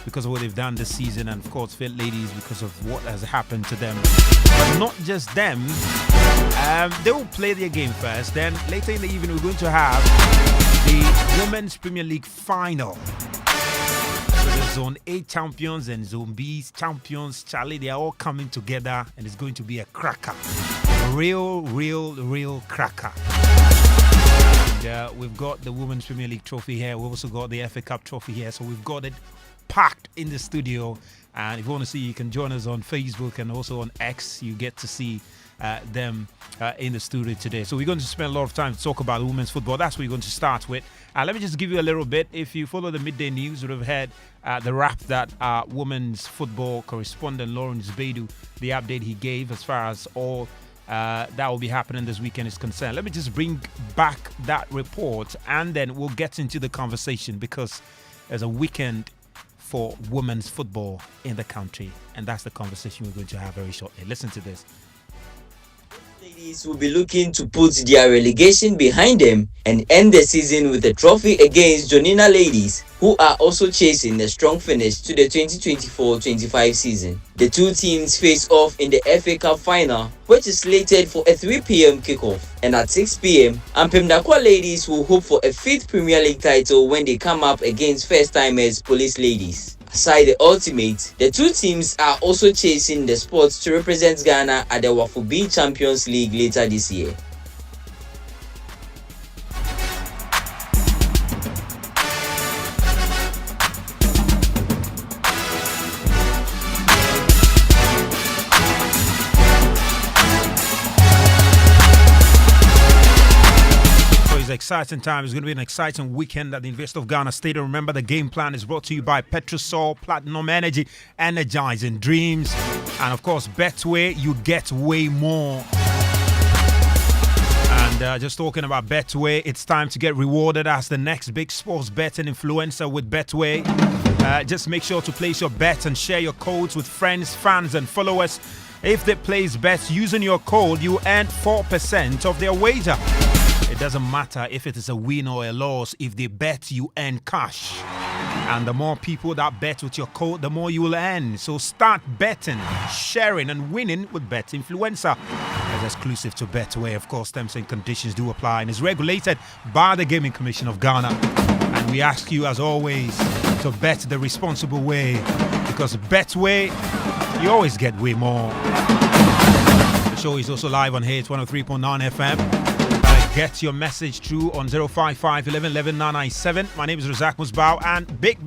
because of what they've done this season, and of course, Fit Ladies because of what has happened to them. But not just them. They will play their game first. Then later in the evening, we're going to have the Women's Premier League final. So the Zone A champions and Zone B champions, Charlie, they are all coming together, and it's going to be a cracker. Real cracker. And, we've got the Women's Premier League trophy here. We've also got the FA Cup trophy here. So we've got it packed in the studio. And if you want to see, you can join us on Facebook and also on X. You get to see them in the studio today. So we're going to spend a lot of time to talk about women's football. That's what we're going to start with. Let me just give you a little bit. If you follow the midday news, you would have heard the rap that women's football correspondent Lawrence Beidou, the update he gave as far as all that will be happening this weekend is concerned. Let me just bring back that report and then we'll get into the conversation, because there's a weekend for women's football in the country, and that's the conversation we're going to have very shortly. Listen to this. Ladies will be looking to put their relegation behind them and end the season with a trophy against Jonina Ladies, who are also chasing a strong finish to the 2024-25 season. The two teams face off in the FA Cup final, which is slated for a 3 p.m. kickoff. And at 6 p.m., Ampem Ladies will hope for a 5th Premier League title when they come up against first-timers Police Ladies. Aside the ultimate, the two teams are also chasing the spot to represent Ghana at the Wafu B Champions League later this year. Exciting time. It's going to be an exciting weekend at the University of Ghana Stadium. Remember, the game plan is brought to you by Petrosol Platinum Energy, energizing dreams. And of course, Betway, you get way more. And just talking about Betway, it's time to get rewarded as the next big sports betting influencer with Betway. Just make sure to place your bets and share your codes with friends, fans, and followers. If they place bets using your code, you earn 4% of their wager. It doesn't matter if it is a win or a loss. If they bet, you earn cash. And the more people that bet with your code, the more you will earn. So start betting, sharing, and winning with Bet Influencer. It's exclusive to Betway. Of course, terms and conditions do apply and is regulated by the Gaming Commission of Ghana. And we ask you, as always, to bet the responsible way, because Betway, you always get way more. The show is also live on Hits 103.9 FM. Get your message through on 055 11 11 997. My name is Razak Musbao, and big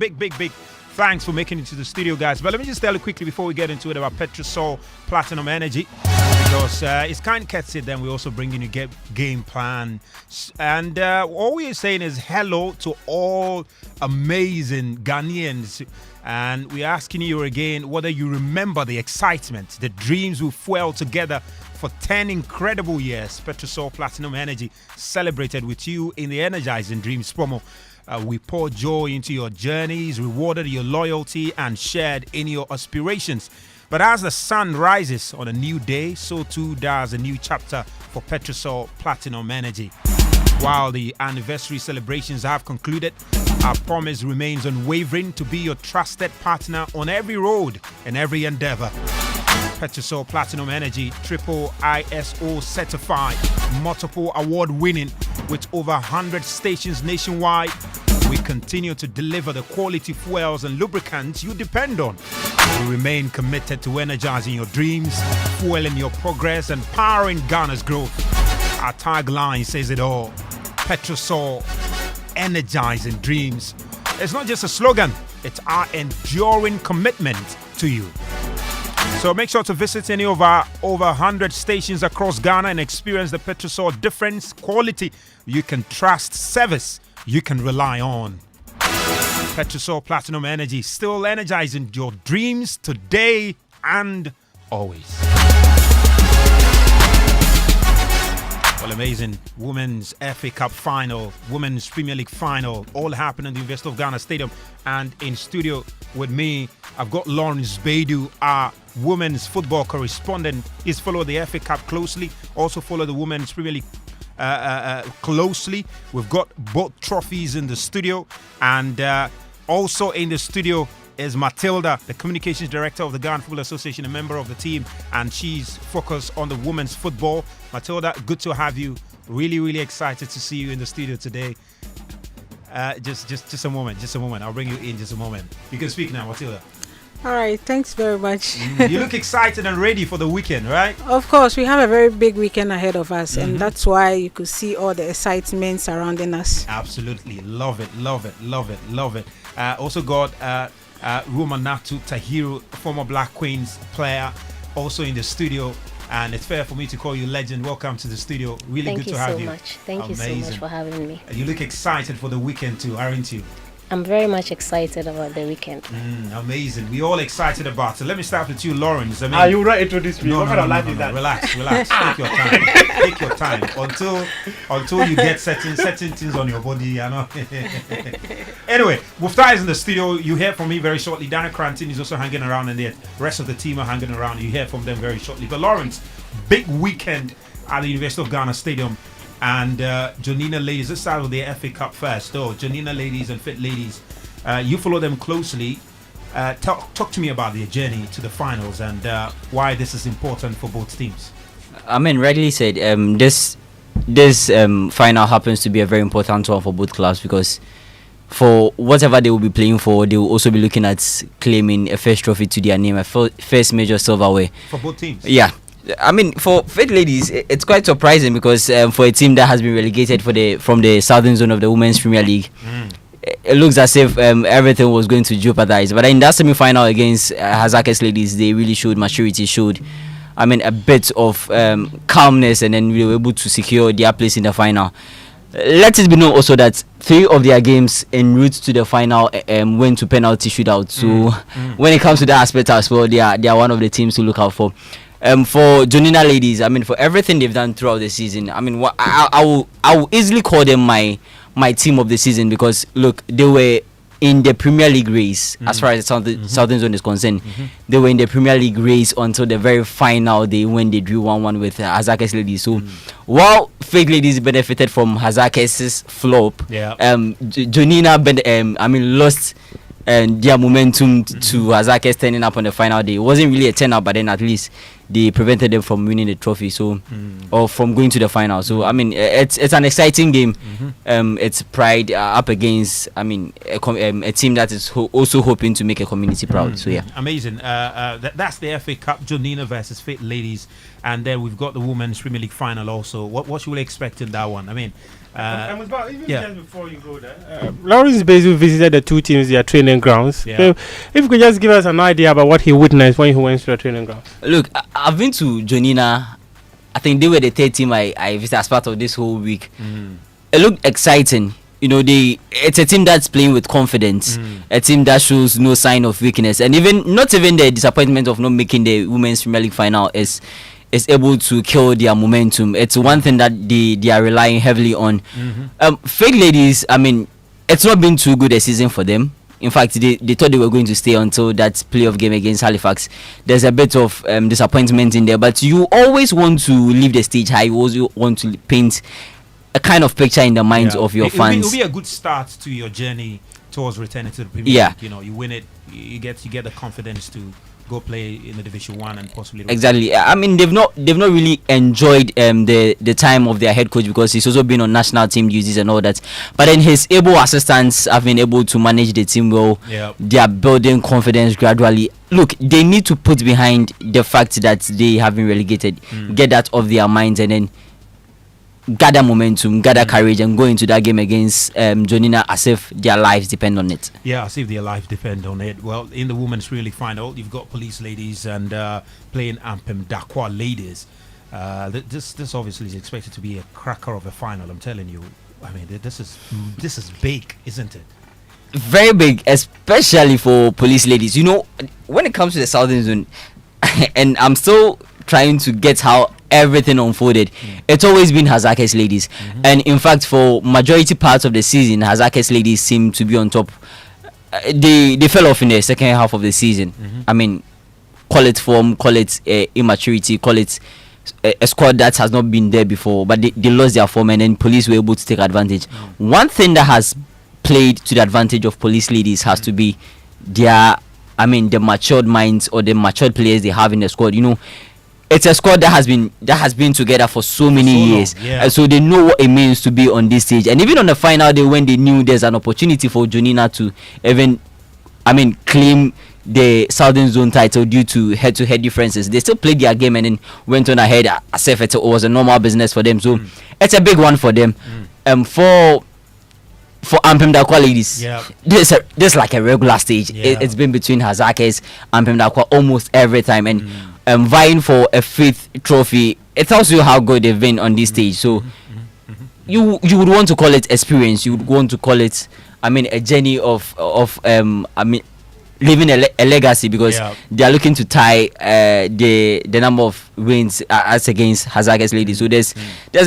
thanks for making it to the studio, guys. But let me just tell you quickly before we get into it about Petrosol Platinum Energy, because it's kind of courtesy. Then we also bring in a game plan, and all we are saying is hello to all amazing Ghanaians. And we're asking you again whether you remember the excitement, the dreams we fueled together for 10 incredible years. Petrosol Platinum Energy celebrated with you in the Energizing Dreams promo. We poured joy into your journeys, rewarded your loyalty, and shared in your aspirations. But as the sun rises on a new day, so too does a new chapter for Petrosol Platinum Energy. While the anniversary celebrations have concluded, our promise remains unwavering to be your trusted partner on every road and every endeavor. Petrosol Platinum Energy, triple ISO certified, multiple award winning, with over 100 stations nationwide. We continue to deliver the quality fuels and lubricants you depend on. We remain committed to energizing your dreams, fueling your progress, and powering Ghana's growth. Our tagline says it all. Petrosol, energizing dreams. It's not just a slogan, it's our enduring commitment to you. So make sure to visit any of our over 100 stations across Ghana and experience the Petrosol difference, quality you can trust, service you can rely on. Petrosol Platinum Energy, still energizing your dreams today and always. Well, amazing. Women's FA Cup final, Women's Premier League final, all happened in the University of Ghana Stadium. And in studio with me, I've got Lawrence Beidou, our women's football correspondent. He's followed the FA Cup closely, also followed the Women's Premier League closely. We've got both trophies in the studio, and also in the studio is Matilda, the Communications Director of the Ghana Football Association, a member of the team, and she's focused on the women's football. Matilda, good to have you. Really, really excited to see you in the studio today. Just a moment. I'll bring you in just a moment. You can speak now, Matilda. All right, thanks very much. You look excited and ready for the weekend, right? Of course, we have a very big weekend ahead of us, and that's why you could see all the excitement surrounding us. Absolutely. Love it. Also got Rumanatu Tahiru, former Black Queens player, also in the studio. And it's fair for me to call you legend. Welcome to the studio. Really good to have you. Thank you so much for having me. You look excited for the weekend too, aren't you? I'm very much excited about the weekend. Amazing. We're all excited about it. Let me start with you, Lawrence. Are you ready to introduce me? No, what kind of life is that? Relax. Take your time. Until you get certain things on your body, you know. Anyway, Mufta is in the studio. You hear from me very shortly. Dana Cranton is also hanging around, and the rest of the team are hanging around. You hear from them very shortly. But Lawrence, big weekend at the University of Ghana Stadium. And Jonina Ladies, let's start with the FA Cup first. Jonina Ladies and Fit Ladies, you follow them closely. Talk to me about their journey to the finals and why this is important for both teams. I mean, rightly said, this final happens to be a very important one for both clubs, because for whatever they will be playing for, they will also be looking at claiming a first trophy to their name, a first major silverware. For both teams? Yeah. I mean, for Fit Ladies, it's quite surprising because for a team that has been relegated from the southern zone of the Women's Premier League, it looks as if everything was going to jeopardize. But in that semi-final against Hazakes Ladies, they really showed maturity, a bit of calmness, and then we were able to secure their place in the final. Let it be known also that 3 of their games en route to the final went to penalty shootout. So when it comes to that aspect as well, they are one of the teams to look out for. For Jonina Ladies, for everything they've done throughout the season, I will easily call them my team of the season, because look, they were in the Premier League race as far as the Southern Zone is concerned. They were in the Premier League race until the very final day when they drew 1-1 with Hazakes Ladies. So while Fake Ladies benefited from Hazakes' flop, Jonina lost their momentum to Hazakes turning up on the final day. It wasn't really a turn-up, but then at least they prevented them from winning the trophy, or from going to the final. So it's an exciting game. It's Pride up against a team that is also hoping to make a community proud. So yeah, amazing. That's the FA Cup, Jonina versus Fit Ladies, and then we've got the Women's Premier League final also. What should we expect in that one? Just before you go there, Lawrence basically visited the 2 teams, their training grounds. Yeah. So if you could just give us an idea about what he witnessed when he went to the training grounds. Look, I've been to Jonina. I think they were the 3rd team I visited as part of this whole week. It looked exciting. It's a team that's playing with confidence, a team that shows no sign of weakness, and not even the disappointment of not making the Women's Premier League final is able to kill their momentum. It's one thing that they are relying heavily on. Fake Ladies, it's not been too good a season for them. In fact, they thought they were going to stay until that playoff game against Halifax. There's a bit of disappointment in there, but you always want to leave the stage high. You also want to paint a kind of picture in the minds of your fans. It'll be a good start to your journey towards returning to the Premier League. You win it, you get the confidence to go play in the Division 1 and possibly exactly. They've not really enjoyed the time of their head coach, because he's also been on national team duties and all that. But then his able assistants have been able to manage the team well. They are building confidence gradually. Look, they need to put behind the fact that they have been relegated, get that off their minds, and then gather momentum, gather courage, and go into that game against Jonina as if their lives depend on it. Yeah, as if their lives depend on it. Well, in the Women's Really final, you've got Police Ladies and playing Ampem Dakwa Ladies. This obviously is expected to be a cracker of a final. I'm telling you. This is big, isn't it? Very big, especially for Police Ladies. When it comes to the Southern Zone, and I'm still trying to get how everything unfolded. It's always been Hazakes Ladies, and in fact, for majority parts of the season, Hazakes Ladies seem to be on top. They fell off in the second half of the season. Call it form, call it immaturity, call it a squad that has not been there before, but they lost their form, and then Police were able to take advantage. One thing that has played to the advantage of Police Ladies has to be their I mean, the matured minds or the matured players they have in the squad. You know, it's a squad that has been together for so many years, so they know what it means to be on this stage. And even on the final day, when they knew there's an opportunity for Jonina to even, I mean, claim the Southern Zone title due to head-to-head differences, they still played their game and then went on ahead as if it was a normal business for them. So it's a big one for them. For Ampem Dakwa ladies, this like a regular stage. It's been between Hazakes and Ampem Dakwa almost every time, and vying for a fifth trophy. It tells you how good they've been on this stage. So you would want to call it experience. You would want to call it, I mean, a journey of I mean, leaving a legacy, because they are looking to tie the number of wins as against Hazakes ladies. So there's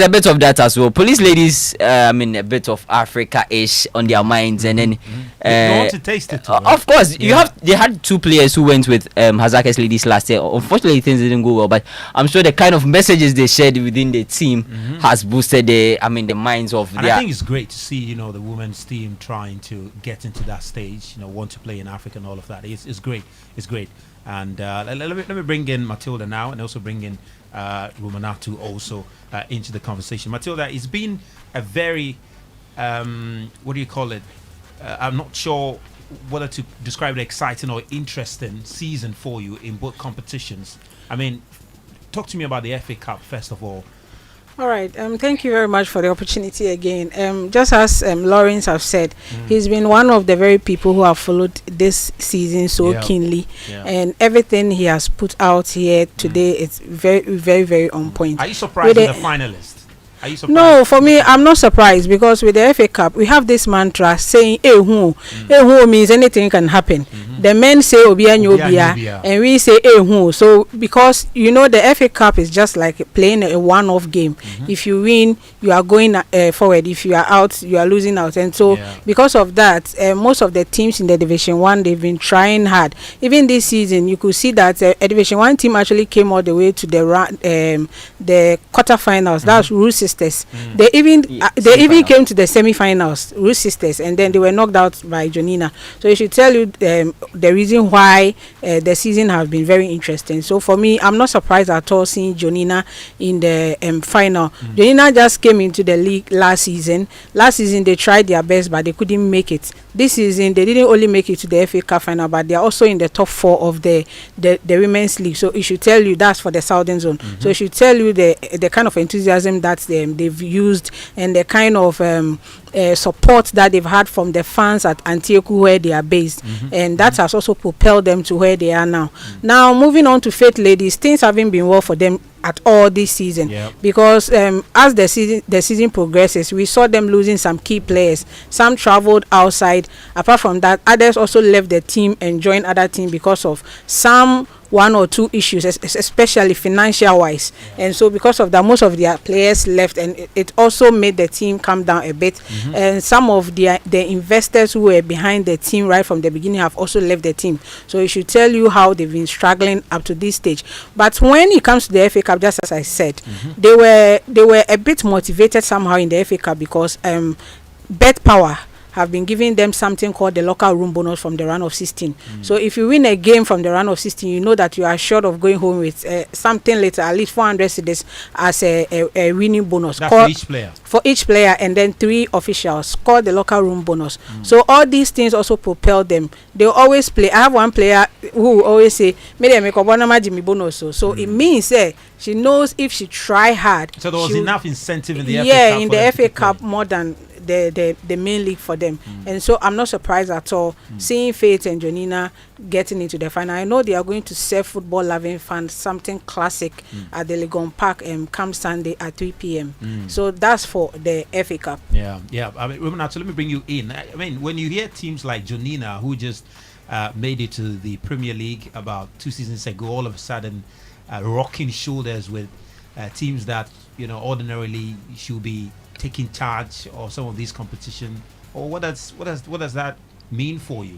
a bit of that as well. Police ladies, I mean, a bit of Africa-ish on their minds, and then you want to taste it too, right? Of course, they had two players who went with Hazakes ladies last year. Unfortunately, things didn't go well, but I'm sure the kind of messages they shared within the team has boosted the minds of and I think it's great to see, you know, the women's team trying to get into that stage, you know, want to play in Africa and all of that. It's great. It's great. And let me bring in Matilda now, and also bring in Rumanatu also into the conversation. Matilda, it's been a very what do you call it? I'm not sure whether to describe it exciting or interesting season for you in both competitions. I mean, talk to me about the FA Cup first of all. All right. Thank you very much for the opportunity again. Just as Lawrence have said, he's been one of the very people who have followed this season so keenly, and everything he has put out here today is very, very, very on point. Are you surprised with the finalists? Are you surprised? No, for me, I'm not surprised, because with the FA Cup, we have this mantra saying, "Eh who means anything can happen." The men say Obia Nyobia, and we say "Eh who." So because you know the FA Cup is just like playing a one-off game. If you win, you are going forward. If you are out, you are losing out. And so because of that, most of the teams in the Division 1, they've been trying hard. Even this season, you could see that a Division 1 team actually came all the way to the quarterfinals. That's Root Sisters. They even came to the semi-finals, Root Sisters, and then they were knocked out by Jonina. So it should tell you the reason why the season has been very interesting. So for me, I'm not surprised at all seeing Jonina in the final. Jonina just came into the league last season. Last season they tried their best, but they couldn't make it. This season they didn't only make it to the FA Cup final, but they are also in the top 4 of the women's league. So it should tell you that's for the Southern Zone. So it should tell you the kind of enthusiasm that they've used, and the kind of support that they've had from the fans at Antioch where they are based, and that has also propelled them to where they are now. Now moving on to Faith Ladies, things haven't been well for them at all this season, because as the season progresses, we saw them losing some key players. Some traveled outside. Apart from that, others also left the team and joined other teams because of some one or two issues, especially financial wise. And so because of that, most of their players left, and it also made the team come down a bit. And some of the investors who were behind the team right from the beginning have also left the team. So it should tell you how they've been struggling up to this stage. But when it comes to the FA Cup, just as I said, they were a bit motivated somehow in the FA Cup, because Bet Power have been giving them something called the locker room bonus from the round of 16. So if you win a game from the round of 16, you know that you are sure of going home with something later, at least 400 cedis as a winning bonus. That's for each player? For each player, and then 3 officials called the locker room bonus. So all these things also propel them. They always play. I have one player who will always say, Jimmy bonus. So it means she knows if she try hard. So there was enough incentive in the FA Cup. Yeah, in the FA Cup more than the main league for them. And so I'm not surprised at all seeing Faith and Jonina getting into the final. I know they are going to serve football loving fans something classic at the Legon Park come Sunday at 3 p.m. So that's for the FA Cup. Yeah. I mean, Rumanatu, let me bring you in. I mean, when you hear teams like Jonina, who just made it to the Premier League about 2 seasons ago, all of a sudden rocking shoulders with teams that, you know, ordinarily should be taking charge of some of these competition, or what does that mean for you?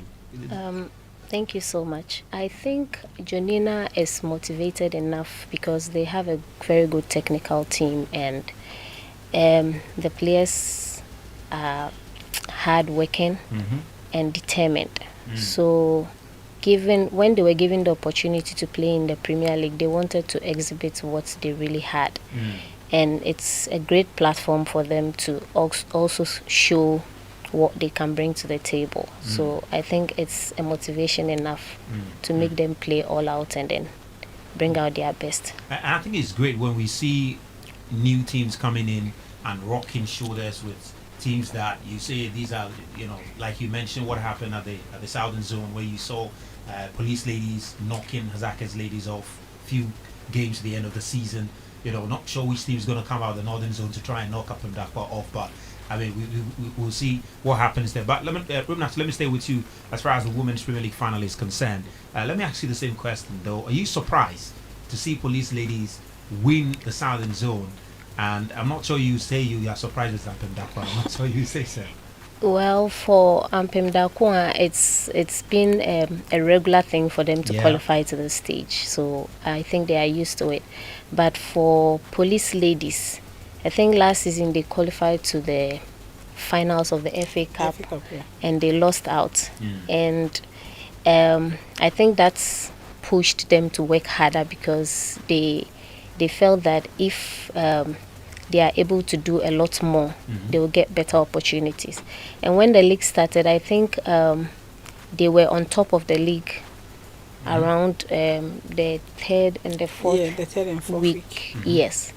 Thank you so much. I think Jonina is motivated enough because they have a very good technical team, and the players are hard working and determined. So when they were given the opportunity to play in the Premier League, they wanted to exhibit what they really had. And it's a great platform for them to also show what they can bring to the table. So I think it's a motivation enough to make them play all out and then bring out their best. And I think it's great when we see new teams coming in and rocking shoulders with teams that you say these are, like you mentioned, what happened at the Southern Zone, where you saw Police Ladies knocking Hazaka's Ladies off few games at the end of the season. Not sure which team is going to come out of the Northern Zone to try and knock up Dakwa off, but I mean, we'll see what happens there. But Rumnat, let me stay with you as far as the Women's Premier League final is concerned. Let me ask you the same question, though. Are you surprised to see Police Ladies win the Southern Zone? And I'm not sure you say you are surprised with Ampem Dakwa. I'm not sure you say so. Well, for Ampem Dakwa, it's been a regular thing for them to qualify to the stage. So I think they are used to it. But for Police Ladies, I think last season they qualified to the finals of the FA Cup, and they lost out. And I think that's pushed them to work harder, because they felt that if they are able to do a lot more, they will get better opportunities. And when the league started, I think they were on top of the league around the third and the fourth week. Yes.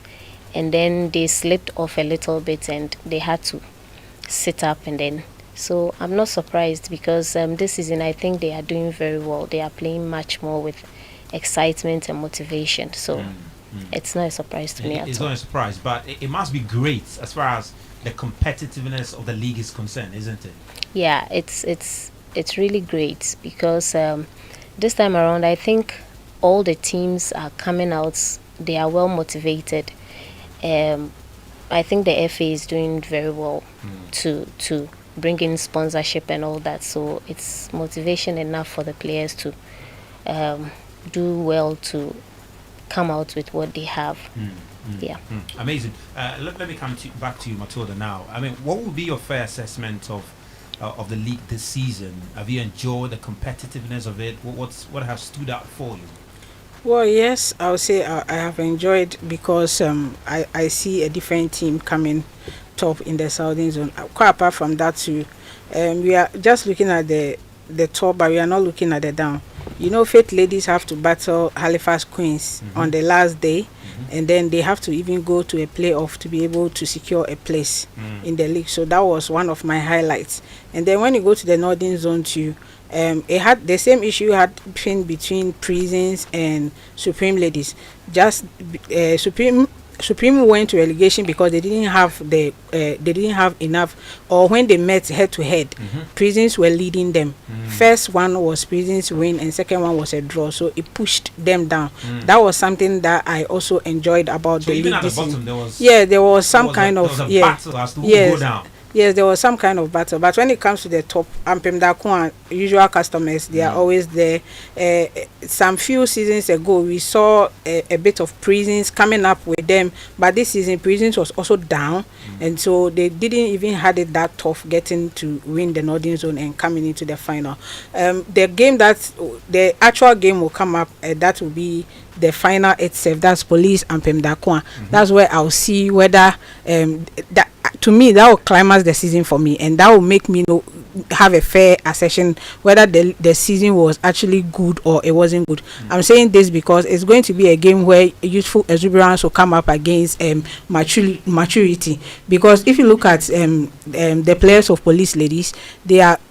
And then they slipped off a little bit and they had to sit up, and then so I'm not surprised, because this season I think they are doing very well. They are playing much more with excitement and motivation, so it's not a surprise to me at all. It's not a surprise, but it must be great as far as the competitiveness of the league is concerned, isn't it? Yeah, it's really great, because this time around I think all the teams are coming out, they are well motivated. I think the FA is doing very well to bring in sponsorship and all that, so it's motivation enough for the players to do well, to come out with what they have. Amazing. Let me come back to you, Matilda, now. I mean, what would be your fair assessment of the league this season? Have you enjoyed the competitiveness of it? What has stood out for you? Well, yes, I would say I have enjoyed, because I see a different team coming top in the Southern Zone. Quite apart from that too, we are just looking at the top, but we are not looking at the down. Faith Ladies have to battle Halifax Queens on the last day, and then they have to even go to a playoff to be able to secure a place in the league. So that was one of my highlights. And then when you go to the Northern Zone too, it had the same issue had been between Prisons and Supreme Ladies. Just Supreme went to relegation because they didn't have enough, or when they met head to head, Prisons were leading them. First one was Prisons win, and second one was a draw, so it pushed them down. That was something that I also enjoyed about the league. Even at the bottom, there was some kind of battle as to who would go down. Yes, there was some kind of battle, but when it comes to the top, Ampem Dakwa usual customers, they are always there. Some few seasons ago, we saw a bit of Prisons coming up with them, but this season Prisons was also down, and so they didn't even had it that tough getting to win the Northern Zone and coming into the final. The actual game will come up, that will be the final itself. That's Police and Ampem Dakwa. That's where I'll see whether that, to me, that will climax the season for me, and that will make me have a fair assessment whether the season was actually good or it wasn't good. I'm saying this because it's going to be a game where youthful exuberance will come up against maturity. Because if you look at the players of Police Ladies,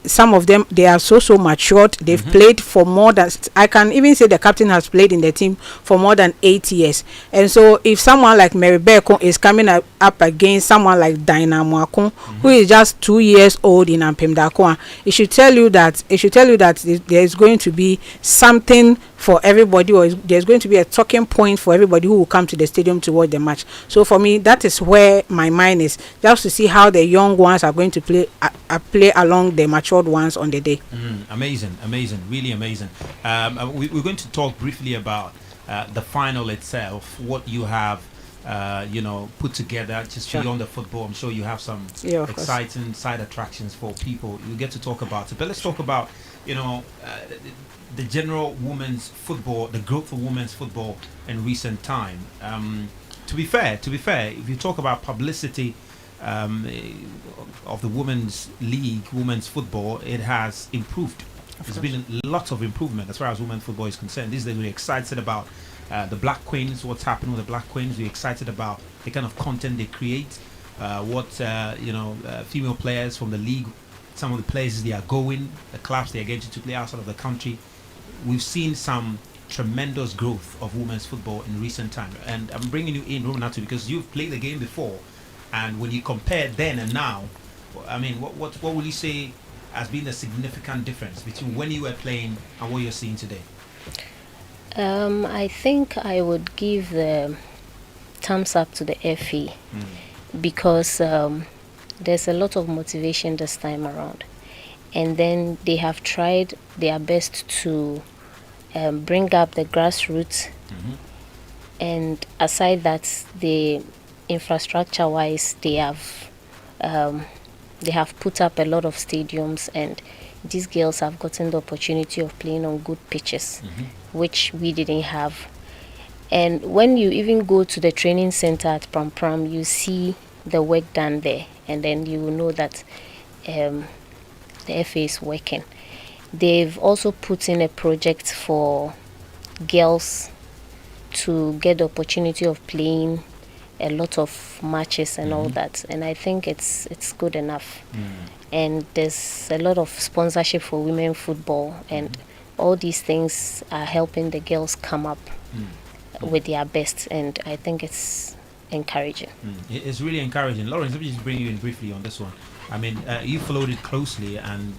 some of them are so matured. They've played for more than, I can even say the captain has played in the team for more than 8 years. And so if someone like Mary Beko is coming up against someone like Dinah Mwakun, who is just 2 years old in Ampem Dakwa, it should tell you that there is going to be something for everybody, or there's going to be a talking point for everybody who will come to the stadium to watch the match. So for me, that is where my mind is, just to see how the young ones are going to play along the matured ones on the day. Amazing, really amazing. We're going to talk briefly about the final itself, what you have put together just beyond the football. I'm sure you have some exciting side attractions for people. We'll get to talk about it, but let's talk about the general women's football, the growth of women's football in recent time. To be fair, if you talk about publicity of the women's league, women's football, it has improved. There's been lots of improvement as far as women's football is concerned. These days we're excited about the Black Queens, what's happening with the Black Queens. We're excited about the kind of content they create, female players from the league, some of the places they are going, the clubs they are getting to play outside of the country. We've seen some tremendous growth of women's football in recent time. And I'm bringing you in, Romanatu, because you've played the game before. And when you compare then and now, I mean, what will you say has been the significant difference between when you were playing and what you're seeing today? I think I would give the thumbs up to the FA because there's a lot of motivation this time around. And then they have tried their best to bring up the grassroots. And aside that, the infrastructure-wise, they have put up a lot of stadiums, and these girls have gotten the opportunity of playing on good pitches, which we didn't have. And when you even go to the training center at Pram Pram, you see the work done there, and then you will know that the FA is working. They've also put in a project for girls to get the opportunity of playing a lot of matches and all that, and I think it's good enough. And there's a lot of sponsorship for women football, and all these things are helping the girls come up with their best, and I think it's encouraging. It's really encouraging. Lawrence, let me just bring you in briefly on this one. I mean, you followed it closely, and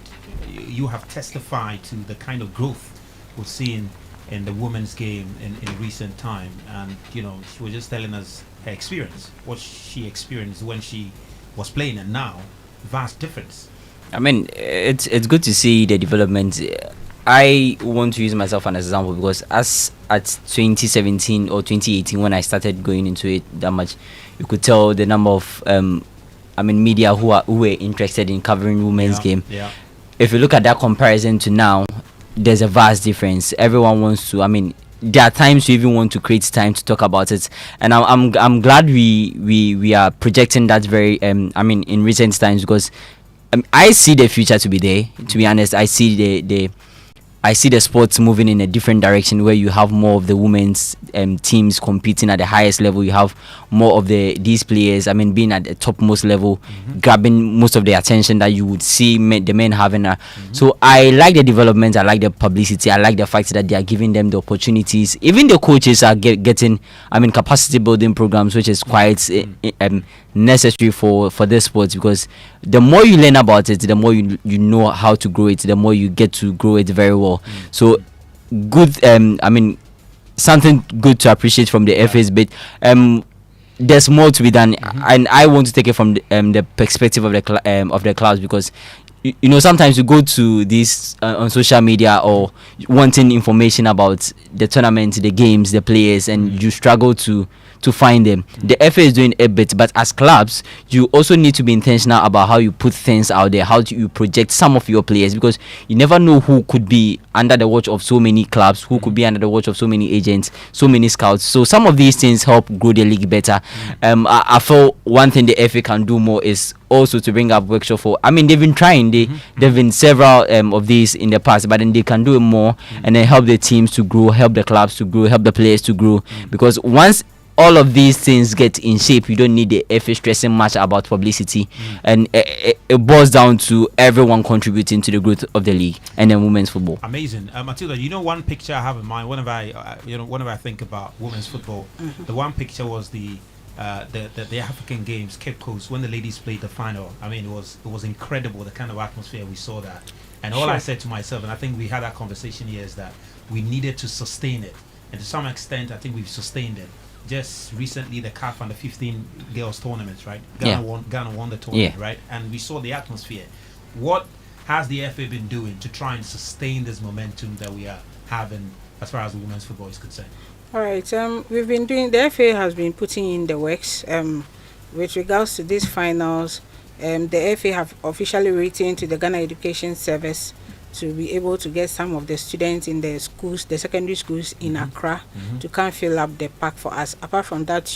you have testified to the kind of growth we've seen in the women's game in recent time. And she was just telling us her experience, what she experienced when she was playing, and now vast difference. I mean, it's good to see the development. I want to use myself as an example because as at 2017 or 2018 when I started going into it that much, you could tell the number of media who were interested in covering women's game. If you look at that comparison to now, there's a vast difference. Everyone wants to, there are times you even want to create time to talk about it, and I'm glad we are projecting that very in recent times, because I see the future to be there. To be honest, I see the sports moving in a different direction where you have more of the women's teams competing at the highest level. You have more of these players, being at the topmost level, grabbing most of the attention that you would see the men having. So I like the development, I like the publicity, I like the fact that they are giving them the opportunities. Even the coaches are getting, capacity building programs, which is quite necessary for this sport, because the more you learn about it, the more you know how to grow it, the more you get to grow it very well. So good, something good to appreciate from the FA's bit. There's more to be done, and I want to take it from the perspective of the clubs, because sometimes you go to this on social media or wanting information about the tournament, the games, the players, and you struggle to find them. The FA is doing a bit, but as clubs, you also need to be intentional about how you put things out there, how you project some of your players, because you never know who could be under the watch of so many clubs, who could be under the watch of so many agents, so many scouts. So some of these things help grow the league better. I feel one thing the FA can do more is also to bring up workshop for. They've been trying. There've been several of these in the past, but then they can do it more and then help the teams to grow, help the clubs to grow, help the players to grow. Because once all of these things get in shape, you don't need the FA stressing much about publicity, and it boils down to everyone contributing to the growth of the league and then women's football. Amazing. Matilda, one picture I have in mind whenever I think about women's football, the one picture was the African Games, Cape Coast, when the ladies played the final. It was incredible, the kind of atmosphere we saw that. And all I said to myself, and I think we had that conversation here, is that we needed to sustain it. And to some extent, I think we've sustained it. Just recently, the CAF under 15 girls tournaments, right? Ghana won the tournament, right? And we saw the atmosphere. What has the FA been doing to try and sustain this momentum that we are having as far as women's football is concerned? All right. We've been doing. The FA has been putting in the works. With regards to these finals, the FA have officially written to the Ghana Education Service to be able to get some of the students in the schools, the secondary schools in Accra, to come fill up the park for us. Apart from that,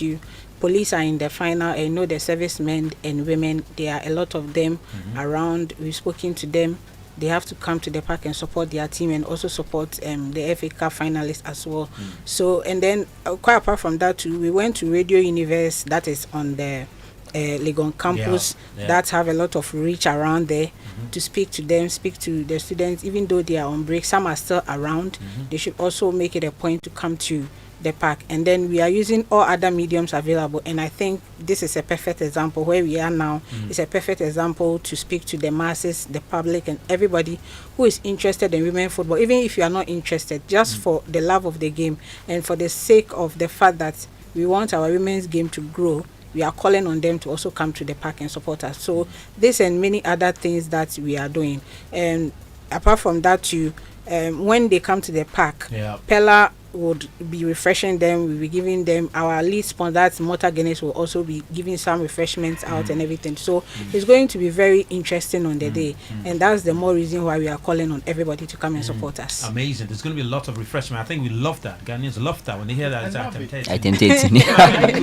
police are in the final, and the servicemen and women, there are a lot of them around. We've spoken to them. They have to come to the park and support their team, and also support the FA Cup finalists as well. So, and then quite apart from that too, we went to Radio Universe, that is on the Legon campus, that have a lot of reach around there, to speak to them, speak to the students. Even though they are on break, some are still around. They should also make it a point to come to the park. And then we are using all other mediums available, and I think this is a perfect example where we are now. It's a perfect example to speak to the masses, the public, and everybody who is interested in women football. Even if you are not interested, just for the love of the game and for the sake of the fact that we want our women's game to grow, we are calling on them to also come to the park and support us. So this and many other things that we are doing. And apart from that too, when they come to the park, Pella would be refreshing them. We'll be giving them our lead sponsor, that's Motor Guinness, will also be giving some refreshments out and everything. So it's going to be very interesting on the day, and that's the more reason why we are calling on everybody to come and support us. Amazing. There's going to be a lot of refreshment. I think we love that. Ghanaians love that when they hear that. It's temptation. We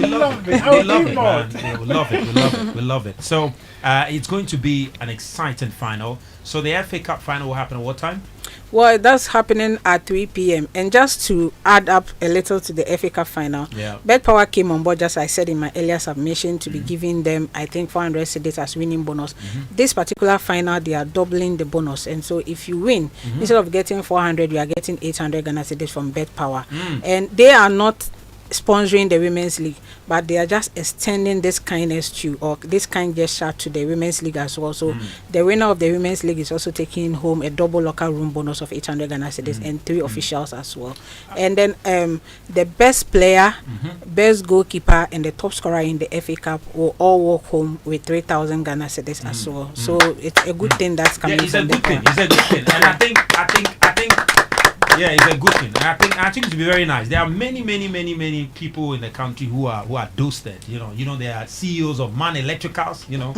love it. We love it, man. Yeah, we love it. We love it. We love it. So it's going to be an exciting final. So the FA Cup final will happen at what time? Well, that's happening at 3 p.m. And just to add up a little to the FA Cup final, Bet Power came on board, just as I said in my earlier submission, to be giving them, I think, 400 cedis as winning bonus. This particular final, they are doubling the bonus. And so if you win, instead of getting 400, you are getting 800 Ghana cedis from Bet Power. And they are not sponsoring the women's league, but they are just extending this kindness to, or this kind gesture to, the women's league as well. So the winner of the women's league is also taking home a double locker room bonus of 800 Ghana cedis and 3 officials as well. And then the best player, best goalkeeper, and the top scorer in the FA Cup will all walk home with 3,000 Ghana cedis as well. So it's a good thing that's coming. It's a good thing. It's a good thing, and I think. Yeah, it's a good thing. And I think it will be very nice. There are many people in the country who are dosed. You know, there are CEOs of Man Electricals. You know,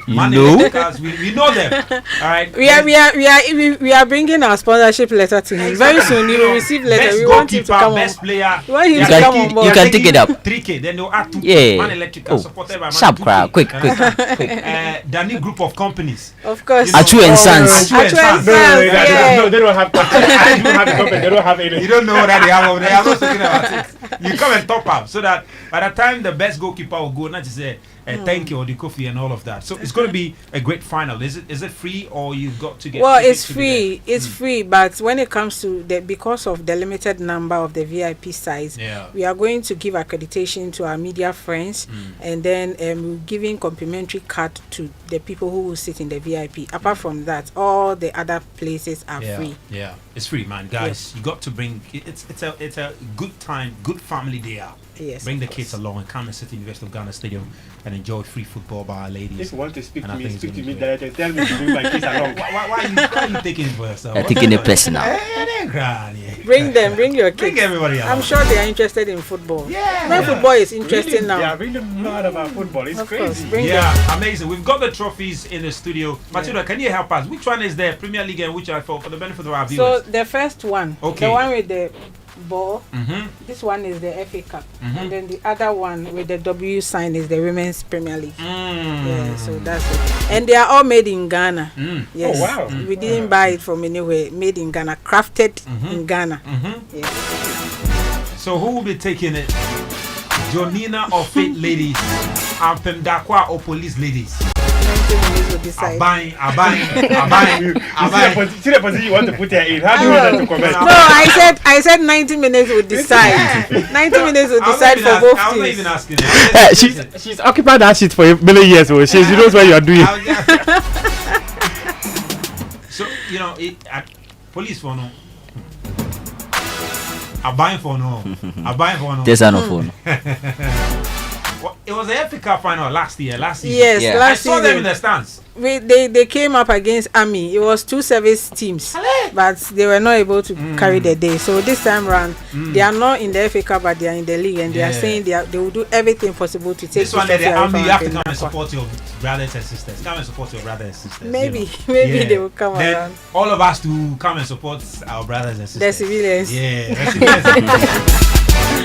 Man Electricals. We know them. All right. We are bringing our sponsorship letter to him. Very soon you will receive letter. We want him to come best player. We want him to come on board. You can take it up. 3K. Then they'll add 2K. Yeah. Man Electricals supported by sharp crowd. Quick. Dani Group of companies. Of course. Achu and Sons. No, they don't have. I don't have the company. They don't have any. You don't know that they have over there. I'm not talking about it. You come and top up so that by the time the best goalkeeper will go, not to say thank you or the coffee and all of that. So it's going to be a great final. Is it free or you've got to get? Well, it's free. It's free, but when it comes to because of the limited number of the VIP size, we are going to give accreditation to our media friends, and then we're giving complimentary card to the people who will sit in the VIP. Apart from that, all the other places are free. Yeah, it's free, man, guys. You got to bring it's a good time, good family day out. Yes, bring the kids along and come and sit in University of Ghana Stadium and enjoy free football by our ladies. If you want to speak to me directly. Tell me to bring my kids along. Why are you taking it for yourself? I'm taking it personal. Bring them, bring your kids. Bring everybody out. I'm sure they are interested in football. Yeah. Football is interesting now. Yeah, really mad about football. It's crazy. Amazing. We've got the trophies in the studio. Matilda, can you help us? Which one is the Premier League and which are for the benefit of our viewers? So the first one, the one with the ball, this one is the FA Cup, and then the other one with the W sign is the Women's Premier League. Yeah, so that's it. And they are all made in Ghana. Yes. Oh, wow. We didn't buy it from anywhere. Made in Ghana, crafted in Ghana. Yes. So who will be taking it? Jonina or Faith Ladies? Ampem Dakwa or Police Ladies? 90 minutes will decide. Abang. See the position you want to put her in. How do you want to comment? No, I said 90 minutes will decide. 90 minutes will decide for both teams. I'm not even asking her. She's occupied that shit for a million years. So she knows what you are doing. So, police for no. Abang for no. There's no phone. It was the FA Cup final last season. Yes, Yeah. last I saw them in season. the stands. They came up against Army. It was 2 service teams, but they were not able to carry the day. So this time round, they are not in the FA Cup, but they are in the league, and they are saying they will do everything possible to take This one, the trophy away Army, from you have to Pemba come and Kwa. support your brothers and sisters. Come and support your brothers and sisters. Maybe Yeah. they will come Then around. all of us to come and support our brothers and sisters. The civilians. Yeah, the civilians.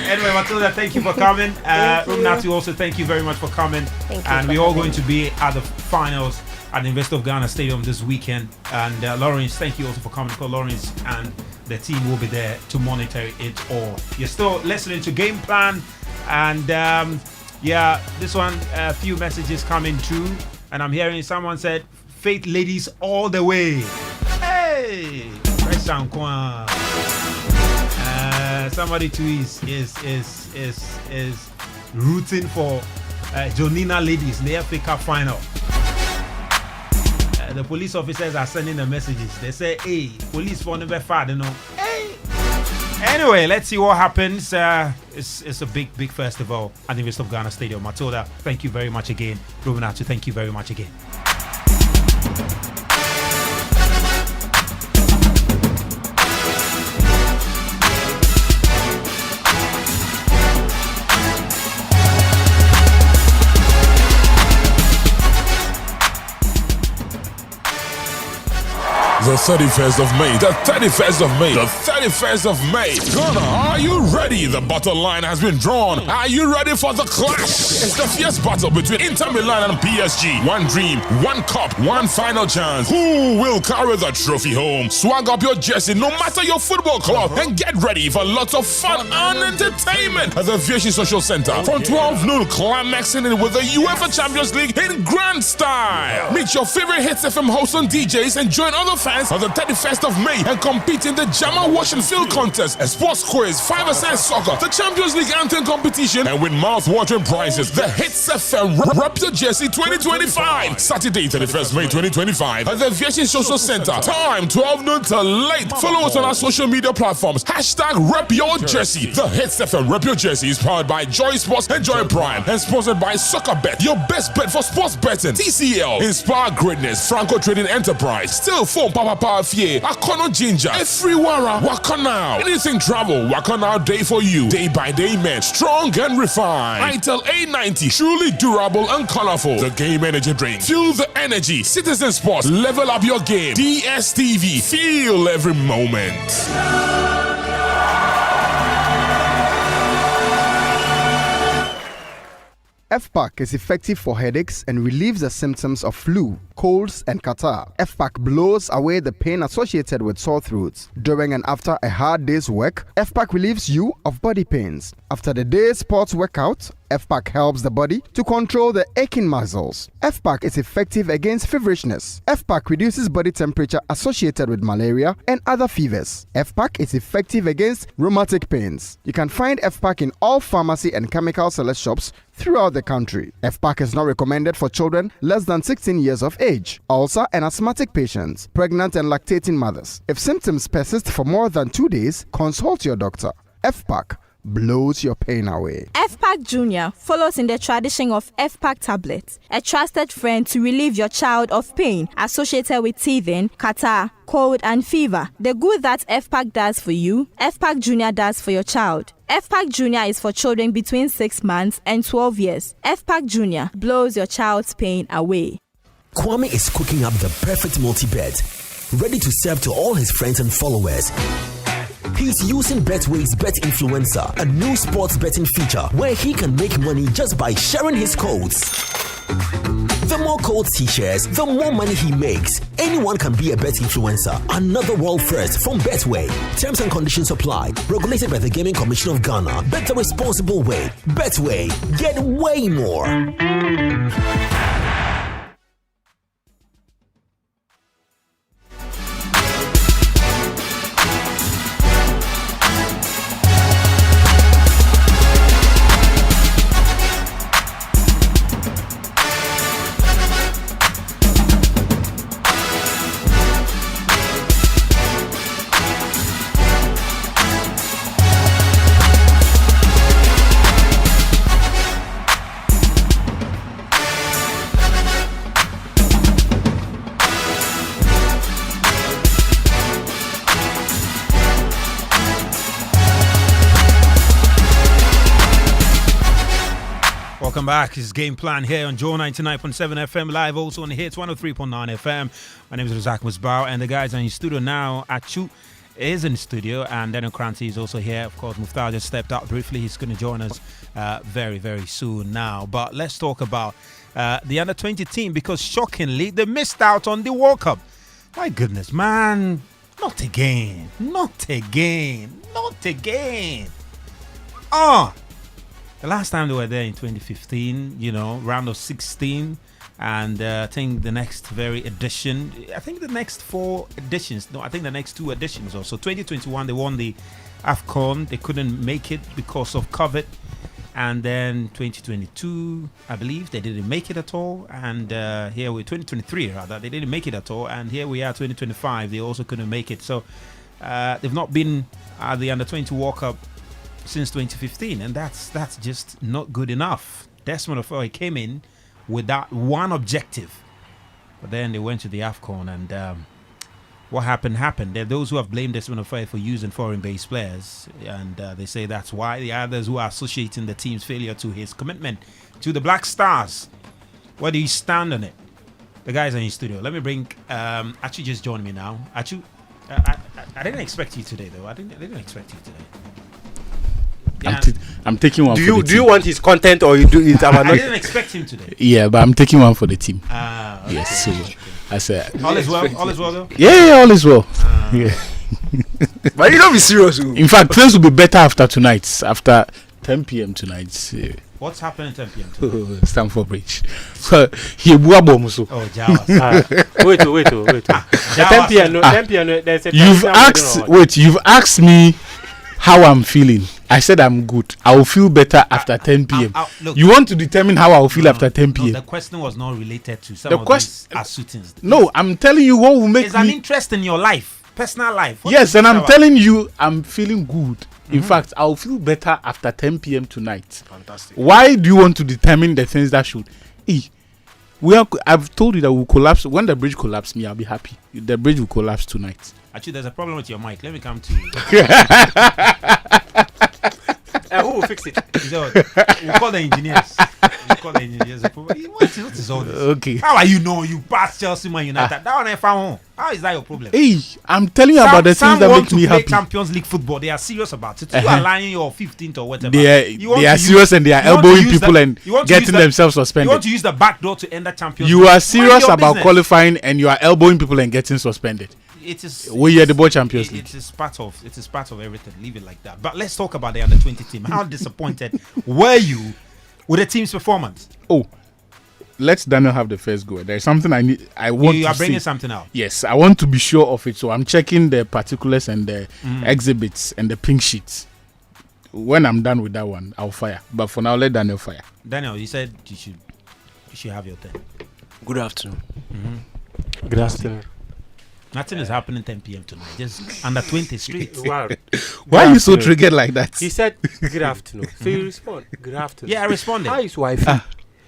Anyway, Matilda, thank you for coming. Rumnati, also thank you very much for coming. Thank you And for we're all having going me. to be at the finals at the University of Ghana Stadium this weekend. And Lawrence, thank you also for coming. Because Lawrence and the team will be there to monitor it all. You're still listening to Game Plan. And yeah, this one, a few messages coming through. And I'm hearing someone said, Faith ladies all the way. Hey! Press Kwan. Somebody too is rooting for Jonina ladies in the FA Cup final. The police officers are sending the messages. They say, "Hey, police for never far, you know." Hey. Anyway, let's see what happens. It's a big festival at the University of Ghana Stadium. Matilda, thank you very much again. Rubenatu, thank you very much again. The 31st of May, the 31st of May, the 31st of May. Ghana, are you ready? The battle line has been drawn. Are you ready for the clash? It's the fierce battle between Inter Milan and PSG. One dream, one cup, one final chance. Who will carry the trophy home? Swag up your jersey, no matter your football club, and get ready for lots of fun and entertainment at the Vieci Social Center. From 12 noon, climaxing it with the UEFA Champions League in grand style. Meet your favorite Hits FM hosts and DJs and join other fans on the 31st of May and compete in the Jama Wash and Field Contest, a sports quiz, 5-a-side soccer, the Champions League anthem competition, and win mouth-watering prizes. The Hits FM Rep Your Jersey 2025, Saturday 31st May 2025 at the Vieci Social Center. Time 12 noon to late. Follow us on our social media platforms. Hashtag Rep Your Jersey. The Hits FM Rep Your Jersey is powered by Joy Sports and Joy Prime and sponsored by Soccer Bet, your best bet for sports betting. TCL, Inspire Greatness, Franco Trading Enterprise, Still Phone, Papa Fie, Akono Ginger, Efriwara, Waka Now. Anything travel, Waka Now day for you. Day by day men, strong and refined. Itel A90, truly durable and colorful. The Game Energy Drink. Feel the energy. Citizen Sports, level up your game. DSTV, feel every moment. FPAC is effective for headaches and relieves the symptoms of flu, colds, and catarrh. FPAC blows away the pain associated with sore throats. During and after a hard day's work, FPAC relieves you of body pains. After the day's sports workout, FPAC helps the body to control the aching muscles. FPAC is effective against feverishness. FPAC reduces body temperature associated with malaria and other fevers. FPAC is effective against rheumatic pains. You can find FPAC in all pharmacy and chemical select shops throughout the country. FPAC is not recommended for children less than 16 years of age, ulcer and asthmatic patients, pregnant and lactating mothers. If symptoms persist for more than 2 days, consult your doctor. FPAC blows your pain away. FPAC Junior follows in the tradition of FPAC tablets, a trusted friend to relieve your child of pain associated with teething, catarrh, cold, and fever. The good that FPAC does for you, FPAC Junior does for your child. FPAC Junior is for children between 6 months and 12 years. FPAC Junior blows your child's pain away. Kwame is cooking up the perfect multi-bet, ready to serve to all his friends and followers. He's using Betway's Bet Influencer, a new sports betting feature where he can make money just by sharing his codes. The more codes he shares, the more money he makes. Anyone can be a bet influencer. Another world first from Betway. Terms and conditions apply. Regulated by the Gaming Commission of Ghana. Bet the responsible way. Betway. Get way more. Welcome back. It's Game Plan here on Joe 99.7 FM live, also on the Hits 103.9 FM. My name is Razak Musbao, and the guys are in studio now. Achu is in the studio, and Daniel Kranti is also here. Of course, Muftar just stepped out briefly. He's going to join us very, very soon now. But let's talk about the under-20 team, because shockingly, they missed out on the World Cup. My goodness, man. Not again. Not again. Not again. The last time they were there in 2015, round of 16. And I think the next the next 4 editions, I think the next 2 editions also. 2021, they won the AFCON. They couldn't make it because of COVID. And then 2022, I believe, they didn't make it at all. And here we're 2023, rather. They didn't make it at all. And here we are, 2025. They also couldn't make it. So they've not been at the Under-20 World Cup since 2015. And that's just not good enough. Desmond Ofori came in with that one objective. But then they went to the AFCON. And what happened. There are those who have blamed Desmond Ofori for using foreign-based players, and they say that's why. The others who are associating the team's failure to his commitment to the Black Stars. Where do you stand on it? The guys are in studio. Let me bring Achu just joined me now. Achu, I didn't expect you today, though. I didn't expect you today. Yeah. I'm taking one. Do you want his content, or you do it? I didn't expect him today. Yeah, but I'm taking one for the team. Okay. Yes. So I said all is well. All is well, though. Yeah, all is well. Yeah. But you don't be serious. In fact, things will be better after tonight. After 10 p.m. tonight. What's happening at 10 p.m. tonight? Stamford Bridge. So he Musu. Oh, Jawas. Wait. 10 p.m. No, 10 p.m. There's a You've asked me how I'm feeling. I said I'm good. I will feel better after 10 p.m. Look, you want to determine how I will feel after 10 p.m. No, the question was not related to some of these suitings. No, I'm telling you what will make It's an interest in your life, personal life. Yes, and I'm telling you I'm feeling good. In fact, I'll feel better after 10 p.m. tonight. Fantastic. Why do you want to determine the things that should? I've told you that we'll collapse. When the bridge collapses, I'll be happy. The bridge will collapse tonight. Actually, there's a problem with your mic. Let me come to you. Who will fix it? We'll call the engineers. What is all this? Okay. How are you you pass Chelsea Man United? That one I found. How is that your problem? Hey, I'm telling you about the things that make me happy. Champions League football. They are serious about it. You are lying your 15th or whatever. They are serious, and they are elbowing people and getting themselves suspended. You want to use the back door to end the Champions League. You are serious about qualifying, and you are elbowing people and getting suspended. We are the World Champions League. It is part of everything. Leave it like that. But let's talk about the under-20 team. How disappointed were you with the team's performance? Oh, let Daniel have the first go. There is something I want. You are bringing something out. Yes, I want to be sure of it. So I'm checking the particulars and the exhibits and the pink sheets. When I'm done with that one, I'll fire. But for now, let Daniel fire. Daniel, you said you should have your turn. Good afternoon. Good afternoon. Nothing is happening 10 p.m. tonight. Just under 20 straight. Wow. Why are you so triggered like that? He said, good afternoon. So you respond, good afternoon. Yeah, I responded. How is wifey?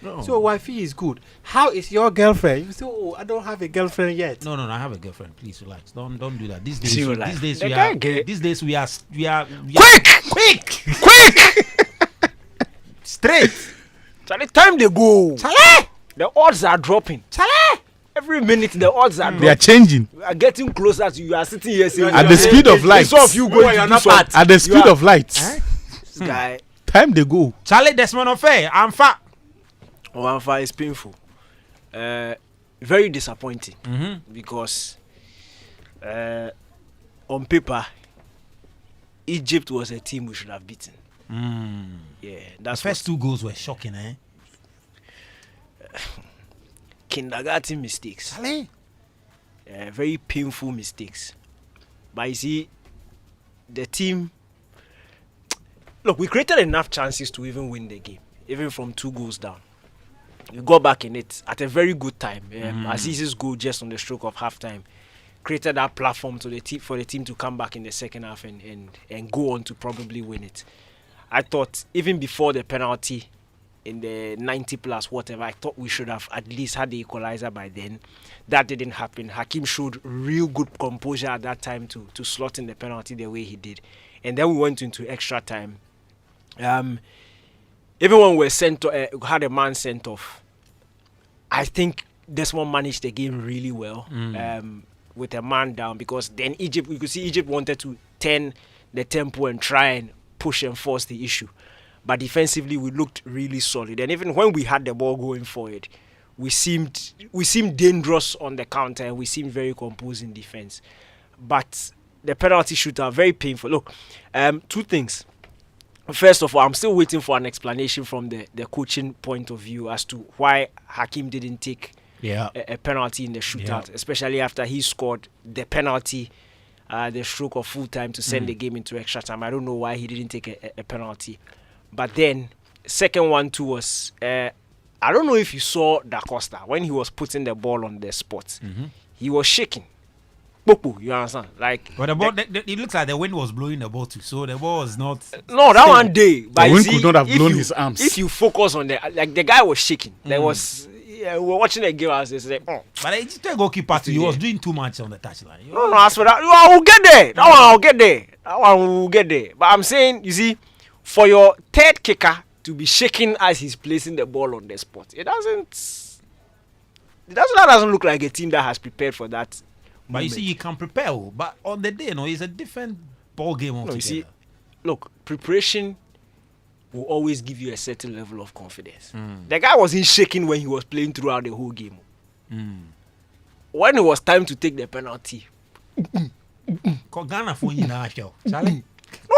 No. So wifey is good. How is your girlfriend? You say, I don't have a girlfriend yet. No, I have a girlfriend. Please relax. Don't do that. These days we are quick. Straight. Charlie, time they go. Charlie. The odds are dropping. Charlie. Every minute the odds are they are changing. We are getting closer to you. Are sitting here saying at the speed of light. Some of you going to do something. At the speed of light. This guy. Time they go. Charlie Desmond Ofori, Amfa. Amfa is painful. Very disappointing because on paper Egypt was a team we should have beaten. Yeah, that's the first 2 goals were shocking, eh? Kindergarten mistakes. Very painful mistakes. But you see, the team. Look, we created enough chances to even win the game, even from 2 goals down. We got back in it at a very good time. Aziz's goal just on the stroke of halftime created that platform to the team for the team to come back in the second half and go on to probably win it. I thought even before the penalty in the 90 plus whatever, I thought we should have at least had the equalizer by then. That didn't happen. Hakim showed real good composure at that time to slot in the penalty the way he did. And then we went into extra time. even when we had a man sent off, I think Desmond managed the game really well with a man down, because then you could see Egypt wanted to turn the tempo and try and push and force the issue. But defensively, we looked really solid. And even when we had the ball going forward, we seemed dangerous on the counter, and we seemed very composed in defense. But the penalty shootout, very painful. Look, two things. First of all, I'm still waiting for an explanation from the coaching point of view as to why Hakim didn't take a penalty in the shootout, especially after he scored the penalty, the stroke of full time to send the game into extra time. I don't know why he didn't take a penalty. But then, second one too was, I don't know if you saw Da Costa when he was putting the ball on the spot. He was shaking. You understand? Like, but the ball, it looks like the wind was blowing the ball too, so the ball was not. No, that one day. But the wind could not have blown his arms. If you focus on the guy was shaking. There was. Yeah, we were watching the game as they say. Oh. But it's the goalkeeper too. He was doing too much on the touchline. No, as for that, I will get there. That one will get there. That one will get there. But I'm saying, you see, for your third kicker to be shaking as he's placing the ball on the spot, that doesn't look like a team that has prepared for that. But you see, you can prepare, but on the day, it's a different ball game altogether. No, you see, look, preparation will always give you a certain level of confidence. The guy wasn't shaking when he was playing throughout the whole game. When it was time to take the penalty, no, that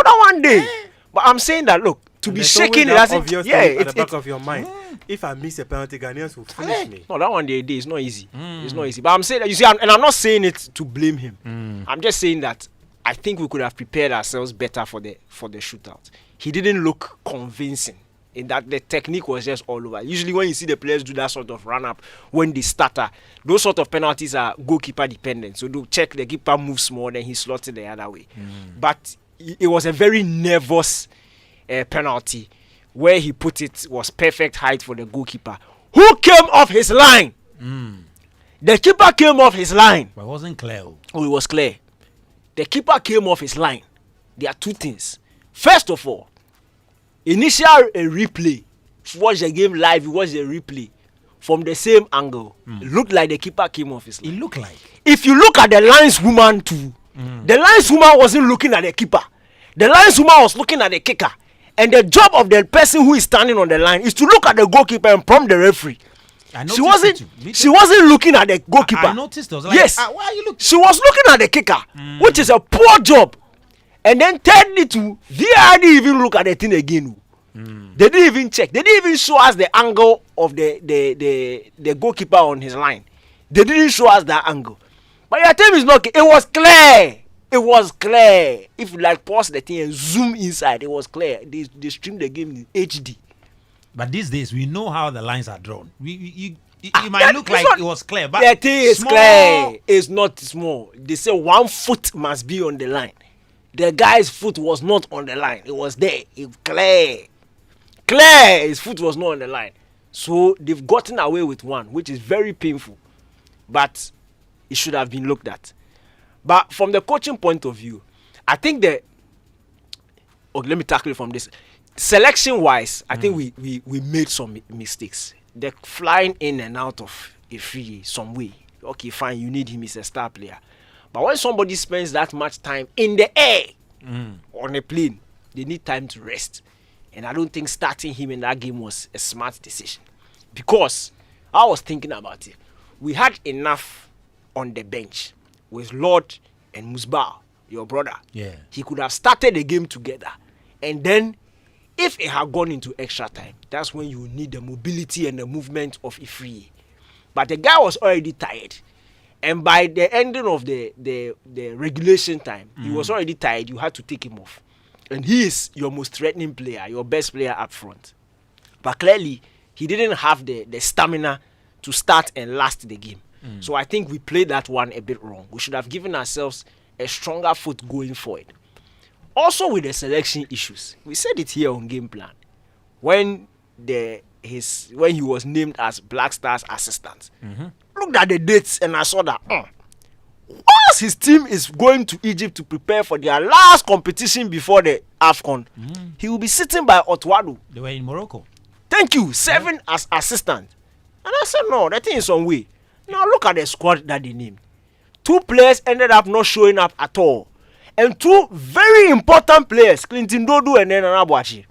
one day. But I'm saying that, look, to be shaking, it's at the back of your mind. If I miss a penalty, Ghanaians will finish me. No, that one day is not easy. It's not easy. But I'm saying that, you see, and I'm not saying it to blame him. I'm just saying that I think we could have prepared ourselves better for the shootout. He didn't look convincing in that the technique was just all over. Usually when you see the players do that sort of run up when they stutter, those sort of penalties are goalkeeper dependent. So do check the keeper moves more, then he slots it the other way. But it was a very nervous penalty. Where he put it was perfect height for the goalkeeper, who came off his line. The keeper came off his line. But it wasn't clear. Oh, it was clear. The keeper came off his line. There are two things. First of all, initial a replay. Watch the game live, you watch the replay from the same angle. It looked like the keeper came off his line. It looked like. If you look at the lineswoman too, the lineswoman wasn't looking at the keeper. The lineswoman was looking at the kicker. And the job of the person who is standing on the line is to look at the goalkeeper and prompt the referee. She wasn't looking at the goalkeeper. I noticed those. Like, yes. Why are you looking? She was looking at the kicker, which is a poor job. And then thirdly too, VAR didn't even look at the thing again. They didn't even check. They didn't even show us the angle of the goalkeeper on his line. They didn't show us that angle. But your team is not. It was clear. It was clear. If you like pause the thing and zoom inside, it was clear. They streamed the game in HD. But these days we know how the lines are drawn. It might look like it was clear, but the thing is clear. It's not small. They say 1 foot must be on the line. The guy's foot was not on the line. It was there. It clear. His foot was not on the line. So they've gotten away with one, which is very painful. But it should have been looked at. But from the coaching point of view, I think let me tackle it from this. Selection-wise, I think we made some mistakes. The flying in and out of a free some way. Okay, fine, you need him, he's a star player. But when somebody spends that much time in the air on a plane, they need time to rest. And I don't think starting him in that game was a smart decision. Because I was thinking about it. We had enough on the bench with Lord and Musbah, your brother. Yeah. He could have started the game together. And then, if it had gone into extra time, that's when you need the mobility and the movement of Ifri. But the guy was already tired. And by the ending of the regulation time, he was already tired. You had to take him off. And he is your most threatening player, your best player up front. But clearly, he didn't have the stamina to start and last the game. So I think we played that one a bit wrong. We should have given ourselves a stronger foot going forward. Also with the selection issues, we said it here on Game Plan. When he was named as Black Stars assistant, looked at the dates and I saw that. Why as his team is going to Egypt to prepare for their last competition before the AFCON, he will be sitting by Otwado. They were in Morocco. Thank you, serving as assistant. And I said, no, that thing is on way. Now look at the squad that they named. 2 players ended up not showing up at all. And 2 very important players, Clinton Dodu and then Nana Boakye.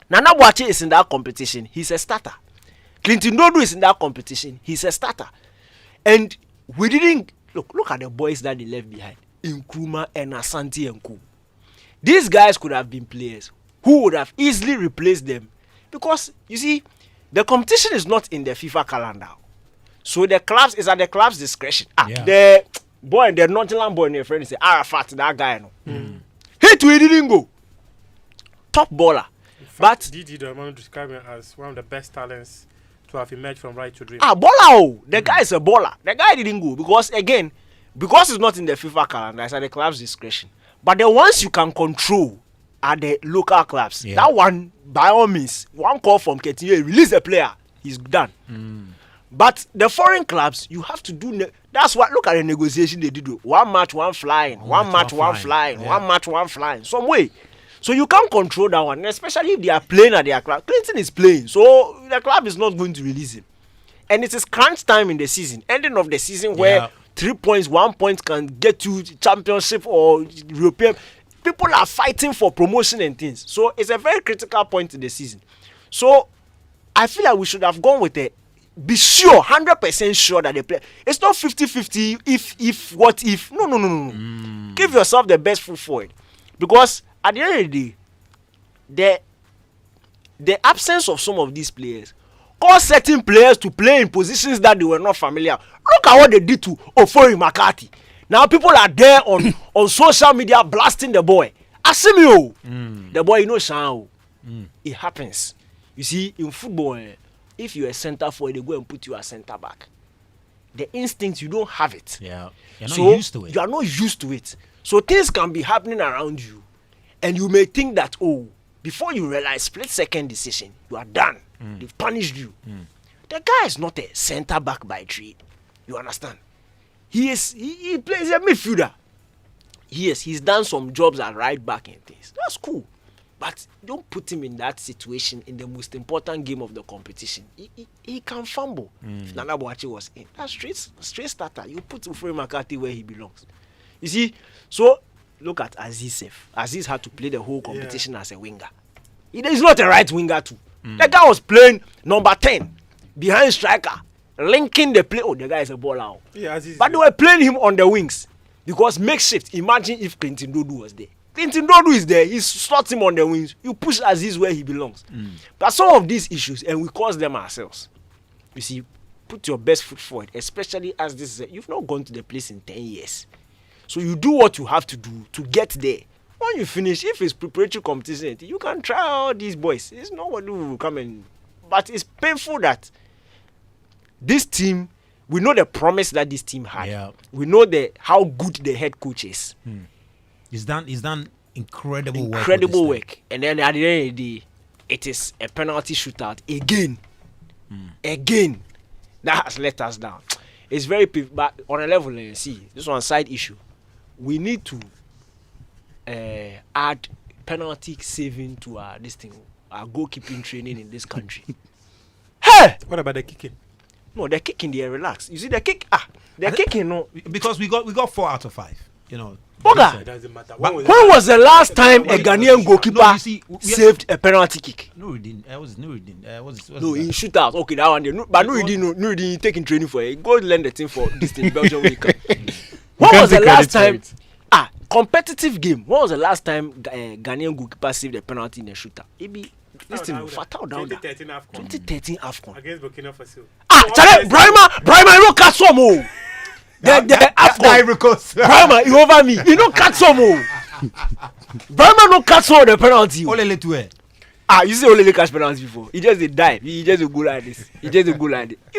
Nana Boakye is in that competition. He's a starter. Clinton Dodu is in that competition. He's a starter. And we didn't... Look at the boys that they left behind. Nkrumah and Asante and Co. These guys could have been players who would have easily replaced them. Because, you see, the competition is not in the FIFA calendar. So the clubs is at the club's discretion. The boy, the Nottingham boy, their friend say Arafat, that guy. He too, he didn't go. Top baller. But Didi Dorman described him as one of the best talents to have emerged from Right to Dream. Baller. The guy is a baller. The guy didn't go because it's not in the FIFA calendar, it's at the club's discretion. But the ones you can control are the local clubs. That one, by all means, one call from Ketinye, release a player, he's done. But the foreign clubs, you have to do. That's what. Look at the negotiation they did. 1 match, 1 flying. 1 match, 1 flying. 1 match, 1 flying. Some way. So you can't control that one, especially if they are playing at their club. Clinton is playing, so the club is not going to release him. And it is crunch time in the season, ending of the season where 3 points, 1 point can get you championship or European. People are fighting for promotion and things. So it's a very critical point in the season. So I feel like we should have gone with be sure, 100% sure that they play. It's not 50-50 if. No. Give yourself the best foot forward. Because at the end of the day, the absence of some of these players caused certain players to play in positions that they were not familiar. Look at what they did to Ofori McCarthy. Now people are there on social media blasting the boy. Asimio. The boy, Shan. It happens. You see, in football, if you're a center forward, they go and put you as center back. The instinct, you don't have it. Yeah. You're not used to it. You are not used to it. So things can be happening around you. And you may think that, before you realize, split-second decision, you are done. They've punished you. The guy is not a center back by trade. You understand? He plays a midfielder. Yes, he's done some jobs at right back and things. That's cool. But don't put him in that situation in the most important game of the competition. He can fumble. If Nana Boakye was in, that's straight starter. You put Ofori McCarthy where he belongs. You see, so look at Aziz. Aziz had to play the whole competition as a winger. He's not a right winger too. The guy was playing number 10 behind striker, linking the play. The guy is a baller. But they were playing him on the wings because makeshift. Imagine if Clinton Dodu was there. Clinton Dodu is there. He slots him on the wings. You push Aziz where he belongs. But some of these issues, and we cause them ourselves. You see, put your best foot forward, especially as this is you've not gone to the place in 10 years. So you do what you have to do to get there. When you finish, if it's preparatory competition, you can try all these boys. It's not what will come in. But it's painful that this team, we know the promise that this team had. Yeah. We know how good the head coach is. He's done incredible work. And then at the end of the day, it is a penalty shootout again. Again. That has let us down. It's very but on a level, you see, this one side issue. We need to add penalty saving to our goalkeeping training in this country. Hey! What about the kicking? No, the kicking they relax. You see the kick kicking no, because we got 4 out of 5. You know. Boga. Doesn't matter. When was the last time a Ghanaian goalkeeper saved a penalty kick? Nuruddin. No, in shootout. Okay, that one there. But Nuruddin taking training for it. Go learn the thing for this thing Belgium week. When was the last time? Competitive game. When was the last time Ghanaian goalkeeper saved a penalty in a shootout? Maybe this thing fatal down there. 2013 AFCON. Against Burkina Faso. Brahima, no catch some more. The AFCON. Brahima, you over me. You no catch some more. Brahima no catch some the penalty. Olele to it. You see Olele catch penalty before. He just a dive. He just a go like this. It's a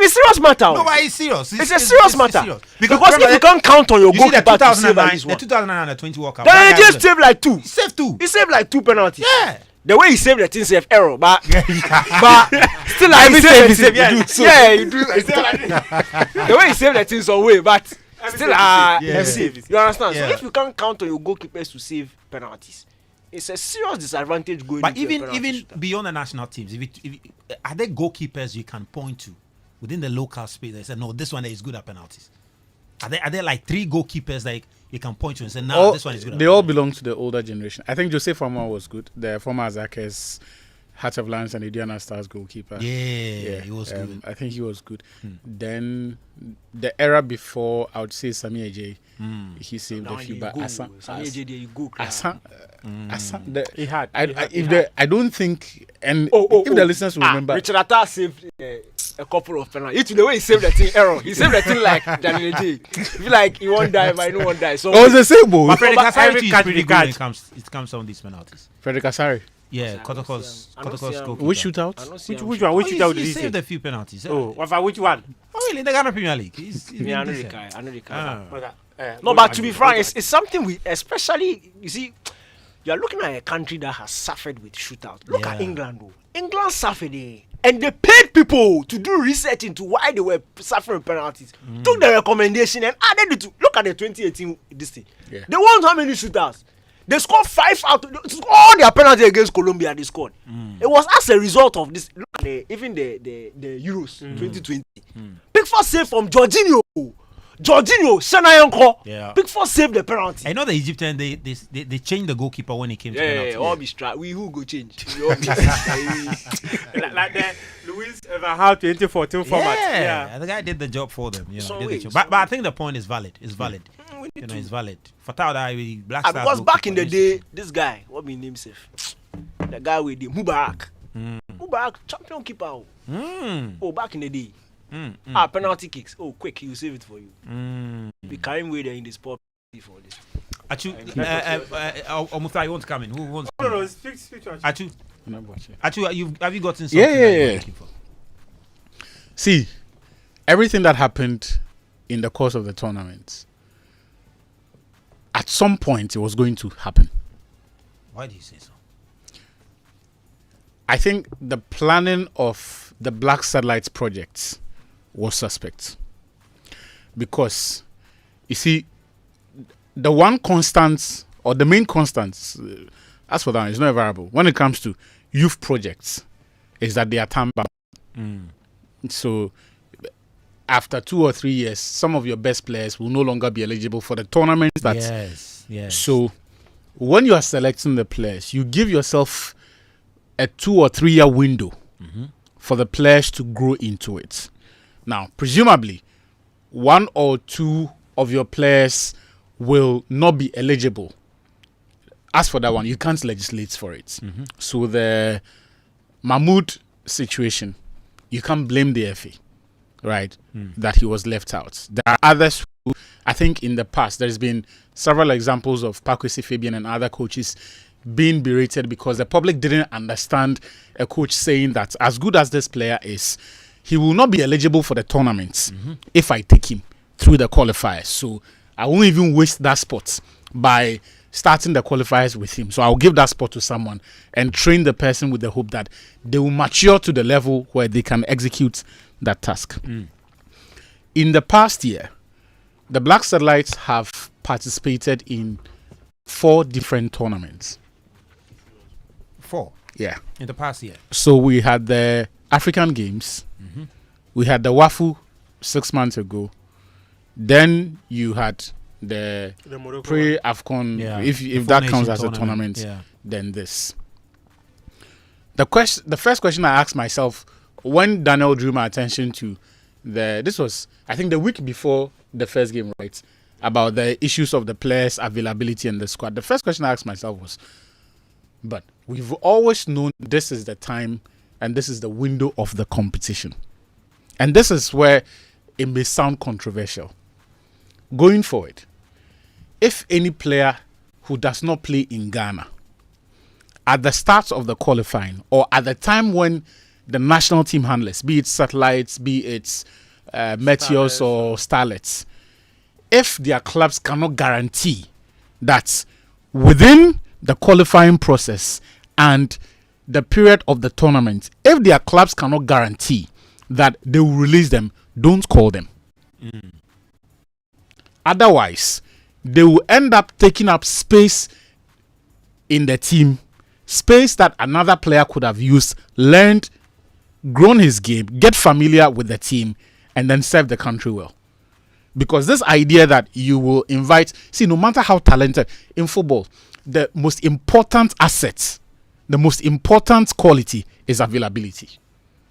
serious matter. No, but it's serious. It's a serious matter. Serious. Because if you can't count on your goalkeeper to save like this one. The 2009 and 20 World Cup. Then he just saved like 2. He saved 2. He saved like 2 penalties. Yeah. The way he saved the thing save error, but still like he saved. You do. The way he saved the thing some way, but still save. You understand? So if you can't count on your goalkeepers to save penalties, it's a serious disadvantage going. But even beyond the national teams, are there goalkeepers you can point to within the local space? They say no, this one is good at penalties. Are there like 3 goalkeepers that you can point to and say no, this one is good? They all belong to the older generation. I think Jose Former was good. The former Azakes, Heart of Lions and Indiana Stars goalkeeper. Yeah, he was good. I think he was good. Then the era before, I would say Sami Ajay. He saved a few, but Asa, he had. I don't think, and if the listeners will remember, Richard Atta saved a couple of penalties. The way he saved the thing, error. He saved the thing like Daniel J. Feel like he won't die, but he won't die. So it was the same ball. But Frederick Asari is pretty good when it comes on these penalties. Frederick Asari. Yeah, Kotoko's goalkeeper. Which shootout? Which one? Which shootout did he saved a few penalties. Which one? Oh, really? The Ghana Premier League. I know the guy. No, but to be frank, it's something we, especially, you see, you are looking at a country that has suffered with shootout. Look at England, though. England suffered, and they paid people to do research into why they were suffering penalties. Took the recommendation and added it to. Look at the 2018 this thing. Yeah. They won how many shootouts? They scored 5 out of all their penalties against Colombia. They scored. It was as a result of this. Look at even the Euros 2020. Pickford save from Jorginho, Senayonko. Yeah. Pickford saved the penalty. I know the Egyptian they changed the goalkeeper when he came to penalty. All be straight. We who go change? We all be like the Luis Van 2014 format. Yeah, the guy did the job for them. You know, but I think the point is valid. It's valid. It's valid. Fatal that Black Stars. Because back in the day, this guy, what we name himself, the guy with the Mubarak, champion keeper. Oh, back in the day. Penalty kicks. Oh, quick, he'll save it for you. We carry him with in the sport for this. Omuthai, you want to come in? Who wants to come in? No, speak to Achu. Achu, have you gotten something? Yeah. See, everything that happened in the course of the tournament, at some point it was going to happen. Why do you say so? I think the planning of the Black Satellites projects was suspect. Because, you see, the one constant, or the main constant, as for that, it's not a variable, when it comes to youth projects, is that they are time-bound. So, after 2 or 3 years, some of your best players will no longer be eligible for the tournaments. Yes. So, when you are selecting the players, you give yourself a 2 or 3 year window for the players to grow into it. Now, presumably, 1 or 2 of your players will not be eligible. As for that one, you can't legislate for it. So the Mahmoud situation, you can't blame the FA, right? That he was left out. There are others who, I think in the past, there's been several examples of Pakwesi Fabian and other coaches being berated because the public didn't understand a coach saying that as good as this player is, he will not be eligible for the tournaments if I take him through the qualifiers. So I won't even waste that spot by starting the qualifiers with him. So I'll give that spot to someone and train the person with the hope that they will mature to the level where they can execute that task. In the past year, the Black Satellites have participated in 4 different tournaments. 4? Yeah. In the past year. So we had the African Games. We had the WAFU 6 months ago. Then you had the pre-AFCON, if that counts as a tournament, then this. The first question I asked myself when Daniel drew my attention to this was, I think, the week before the first game, right? About the issues of the players' availability and the squad. The first question I asked myself was, but we've always known this is the time and this is the window of the competition. And this is where it may sound controversial. Going forward, if any player who does not play in Ghana at the start of the qualifying or at the time when the national team handlers, be it Satellites, be it Meteors or Starlets, if their clubs cannot guarantee that within the qualifying process and the period of the tournament, if their clubs cannot guarantee that they will release them, don't call them. Otherwise, they will end up taking up space in the team, space that another player could have used, learned, grown his game, get familiar with the team, and then serve the country well. Because this idea that you will invite, see, no matter how talented in football, the most important asset, the most important quality is availability.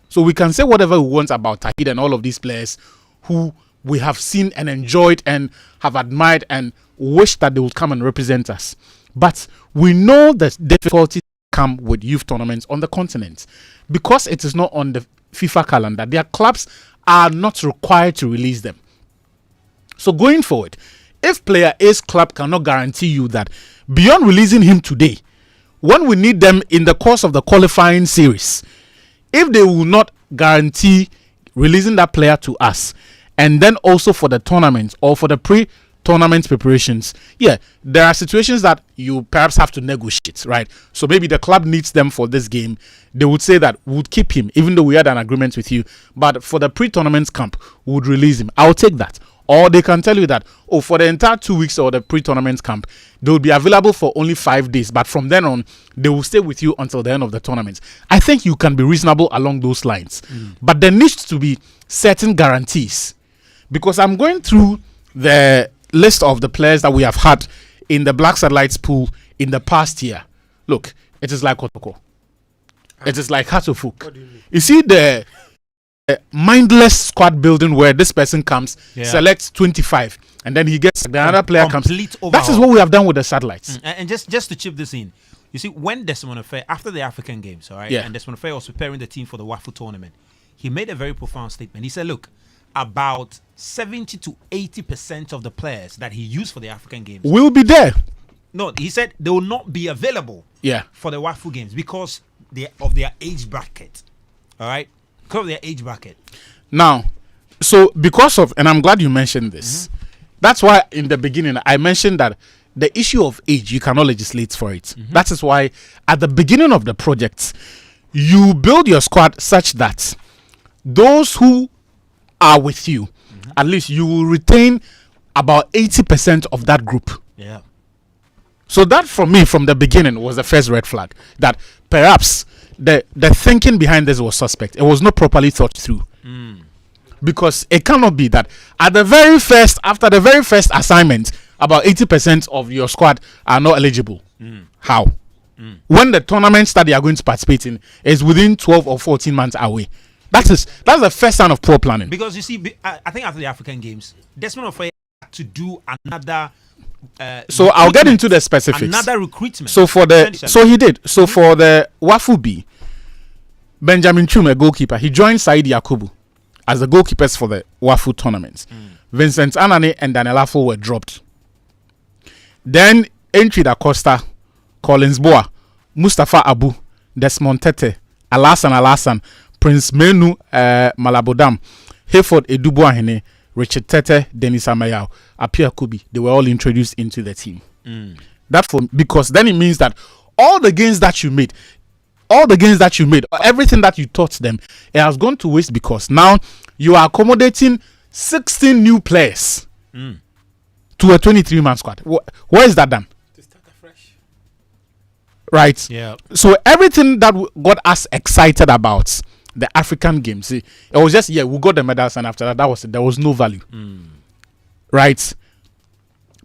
So we can say whatever we want about Tahid and all of these players who we have seen and enjoyed and have admired and wish that they would come and represent us. But we know the difficulties come with youth tournaments on the continent. Because it is not on the FIFA calendar, their clubs are not required to release them. So going forward, if player A's club cannot guarantee you that beyond releasing him today, when we need them in the course of the qualifying series, if they will not guarantee releasing that player to us, and then also for the tournament or for the pre-tournament preparations, there are situations that you perhaps have to negotiate, right? So maybe the club needs them for this game. They would say that we would keep him, even though we had an agreement with you, but for the pre-tournament camp, we would release him. I'll take that. Or they can tell you that, for the entire 2 weeks or the pre-tournament camp, they will be available for only 5 days. But from then on, they will stay with you until the end of the tournament. I think you can be reasonable along those lines. But there needs to be certain guarantees. Because I'm going through the list of the players that we have had in the Black Satellites pool in the past year. Look, it is like Kotoko. It is like Hatofuk. You see the mindless squad building where this person comes, selects 25, and then he gets the other player comes. Overhaul. That is what we have done with the satellites. And just to chip this in, you see, when Desmond Affair, after the African Games, all right, and Desmond Affair was preparing the team for the WAFU tournament, he made a very profound statement. He said, look, about 70 to 80% of the players that he used for the African Games will be there. No, he said they will not be available for the WAFU Games because of their age bracket. All right? Because of their age bracket. Now, so because of, and I'm glad you mentioned this, that's why in the beginning I mentioned that the issue of age, you cannot legislate for it. That is why at the beginning of the project, you build your squad such that those who are with you, at least you will retain about 80% of that group. Yeah. So that for me from the beginning was the first red flag, that perhaps the thinking behind this was suspect. It was not properly thought through. Because it cannot be that after the very first assignment, about 80% of your squad are not eligible. How? When the tournaments that they are going to participate in is within 12 or 14 months away. That's the first sign of poor planning. Because you see, I think after the African Games, Desmond Affair had to do another. So I'll get into the specifics. Another recruitment. So he did. So for the WAFU B, Benjamin Chum, a goalkeeper, he joined Said Yakubu as the goalkeepers for the WAFU tournaments. Vincent Anane and Daniel Afo were dropped. Then Entry da Costa, Collins Boa, Mustafa Abu, Desmond Tete, Alasan, Prince Menu Malabodam, Hayford Edubuahene, Richard Tete, Dennis Amayao, Apia Kubi, they were all introduced into the team. Because then it means that all the gains that you made, everything that you taught them, it has gone to waste because now you are accommodating 16 new players to a 23-man squad. Where is that done? To start afresh. Right? Yeah. So everything that got us excited about the African Games, it was just, we got the medals, and after that, there was no value. Right?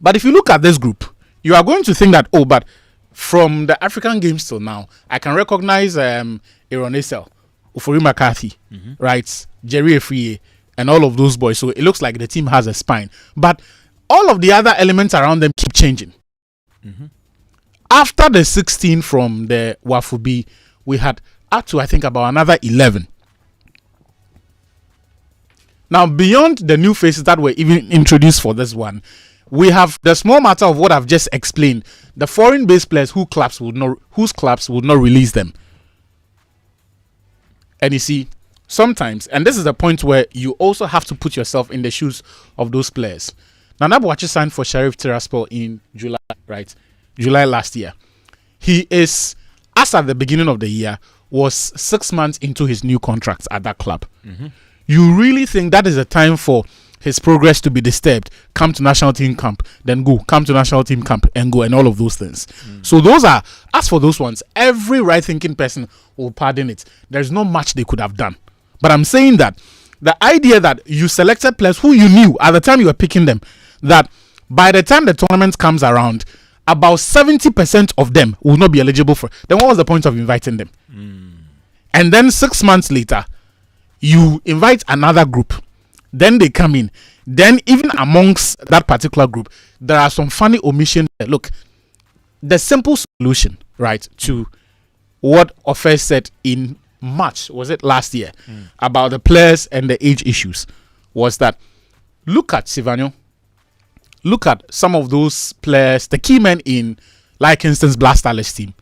But if you look at this group, you are going to think that, but from the African Games till now, I can recognize Aaron Esel, Ufori McCarthy, right? Jerry Efriye, and all of those boys. So it looks like the team has a spine. But all of the other elements around them keep changing. After the 16 from the WAFU B, we had up to, I think, about another 11. Now, beyond the new faces that were even introduced for this one, we have the small matter of what I've just explained. The foreign-based players whose clubs would not release them. And you see, sometimes, and this is the point where you also have to put yourself in the shoes of those players. Nana Boakye signed for Sheriff Tiraspol in July, right? July last year. He is, as at the beginning of the year, was 6 months into his new contract at that club. You really think that is a time for his progress to be disturbed, come to national team camp, then go, come to national team camp and go, and all of those things. So those are, as for those ones, every right-thinking person will pardon it. There's not much they could have done. But I'm saying that the idea that you selected players who you knew at the time you were picking them, that by the time the tournament comes around, about 70% of them will not be eligible for. Then what was the point of inviting them? And then 6 months later, you invite another group. Then they come in. Then even amongst that particular group, there are some funny omissions. Look, the simple solution, right, to what Ofe said in March, was it last year, about the players and the age issues, was that look at Sivanyo. Look at some of those players, the key men in, like instance, Black Starlets team,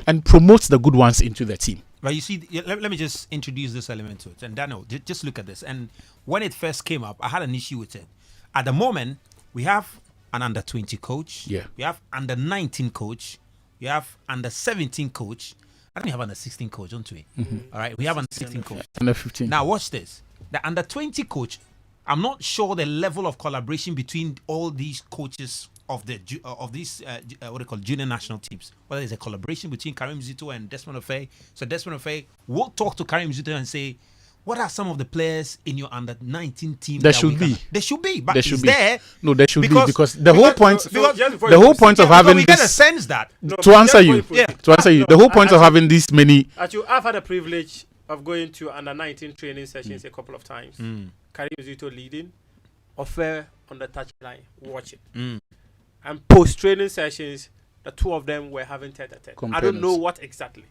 and promote the good ones into the team. But you see, let me just introduce this element to it. And Daniel, just look at this. And when it first came up, I had an issue with it. At the moment, we have an under-20 coach. Yeah. We have under-19 coach. We have under-17 coach. I think we have under-16 coach, don't we? All right, we have under-16 coach. Under-15. Now, watch this. The under-20 coach, I'm not sure the level of collaboration between all these coaches of the what they call junior national teams. Whether there's a collaboration between Karim Zito and Desmond Ofe. So Desmond Ofe will talk to Karim Zito and say, what are some of the players in your under-19 team? There should be. There should be. But There should is be. there? No, there should be, because the whole point of having we get a this, sense that to answer you, the whole point of having this many. Actually, I've had the privilege of going to under-19 training sessions a couple of times. Karim Zito leading, Ofe on the touchline watching, and post-training sessions, the two of them were having tete-a-tete. I don't know what exactly,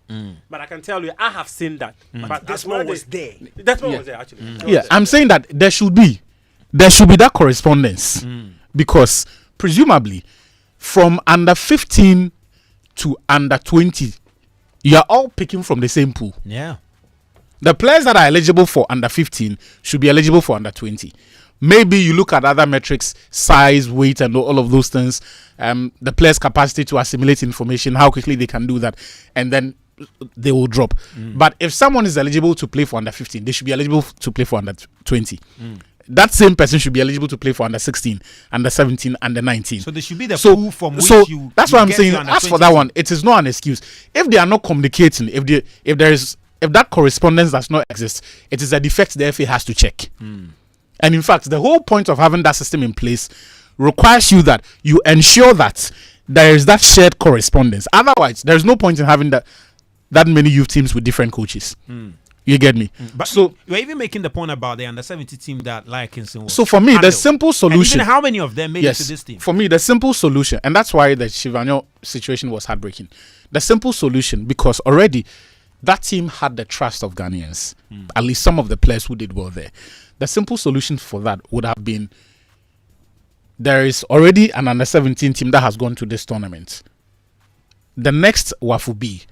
but I can tell you I have seen that. But that's what was there. That's what was there actually. Yeah, I'm saying that there should be that correspondence, because presumably from under 15 to under 20, you are all picking from the same pool. Yeah. The players that are eligible for under 15 should be eligible for under 20. Maybe you look at other metrics, size, weight, and all of those things. The player's capacity to assimilate information, how quickly they can do that, and then they will drop. But if someone is eligible to play for under 15, they should be eligible to play for under 20. That same person should be eligible to play for under 16, under 17, under 19. So there should be the pool from which you. That's what I'm saying. As for that one, it is not an excuse. If they are not communicating, if that correspondence does not exist, it is a defect the FA has to check. And in fact, the whole point of having that system in place requires you that you ensure that there is that shared correspondence. Otherwise, there's no point in having that many youth teams with different coaches. You get me? But so you're even making the point about the under-17 team that Lykinson was. So for me, the simple solution. And even how many of them made it to this team? For me, the simple solution, and that's why the Sivanyo situation was heartbreaking. The simple solution, because already that team had the trust of Ghanaians, at least some of the players who did well there. The simple solution for that would have been, there is already an under-17 team that has gone to this tournament. The next WAFU B,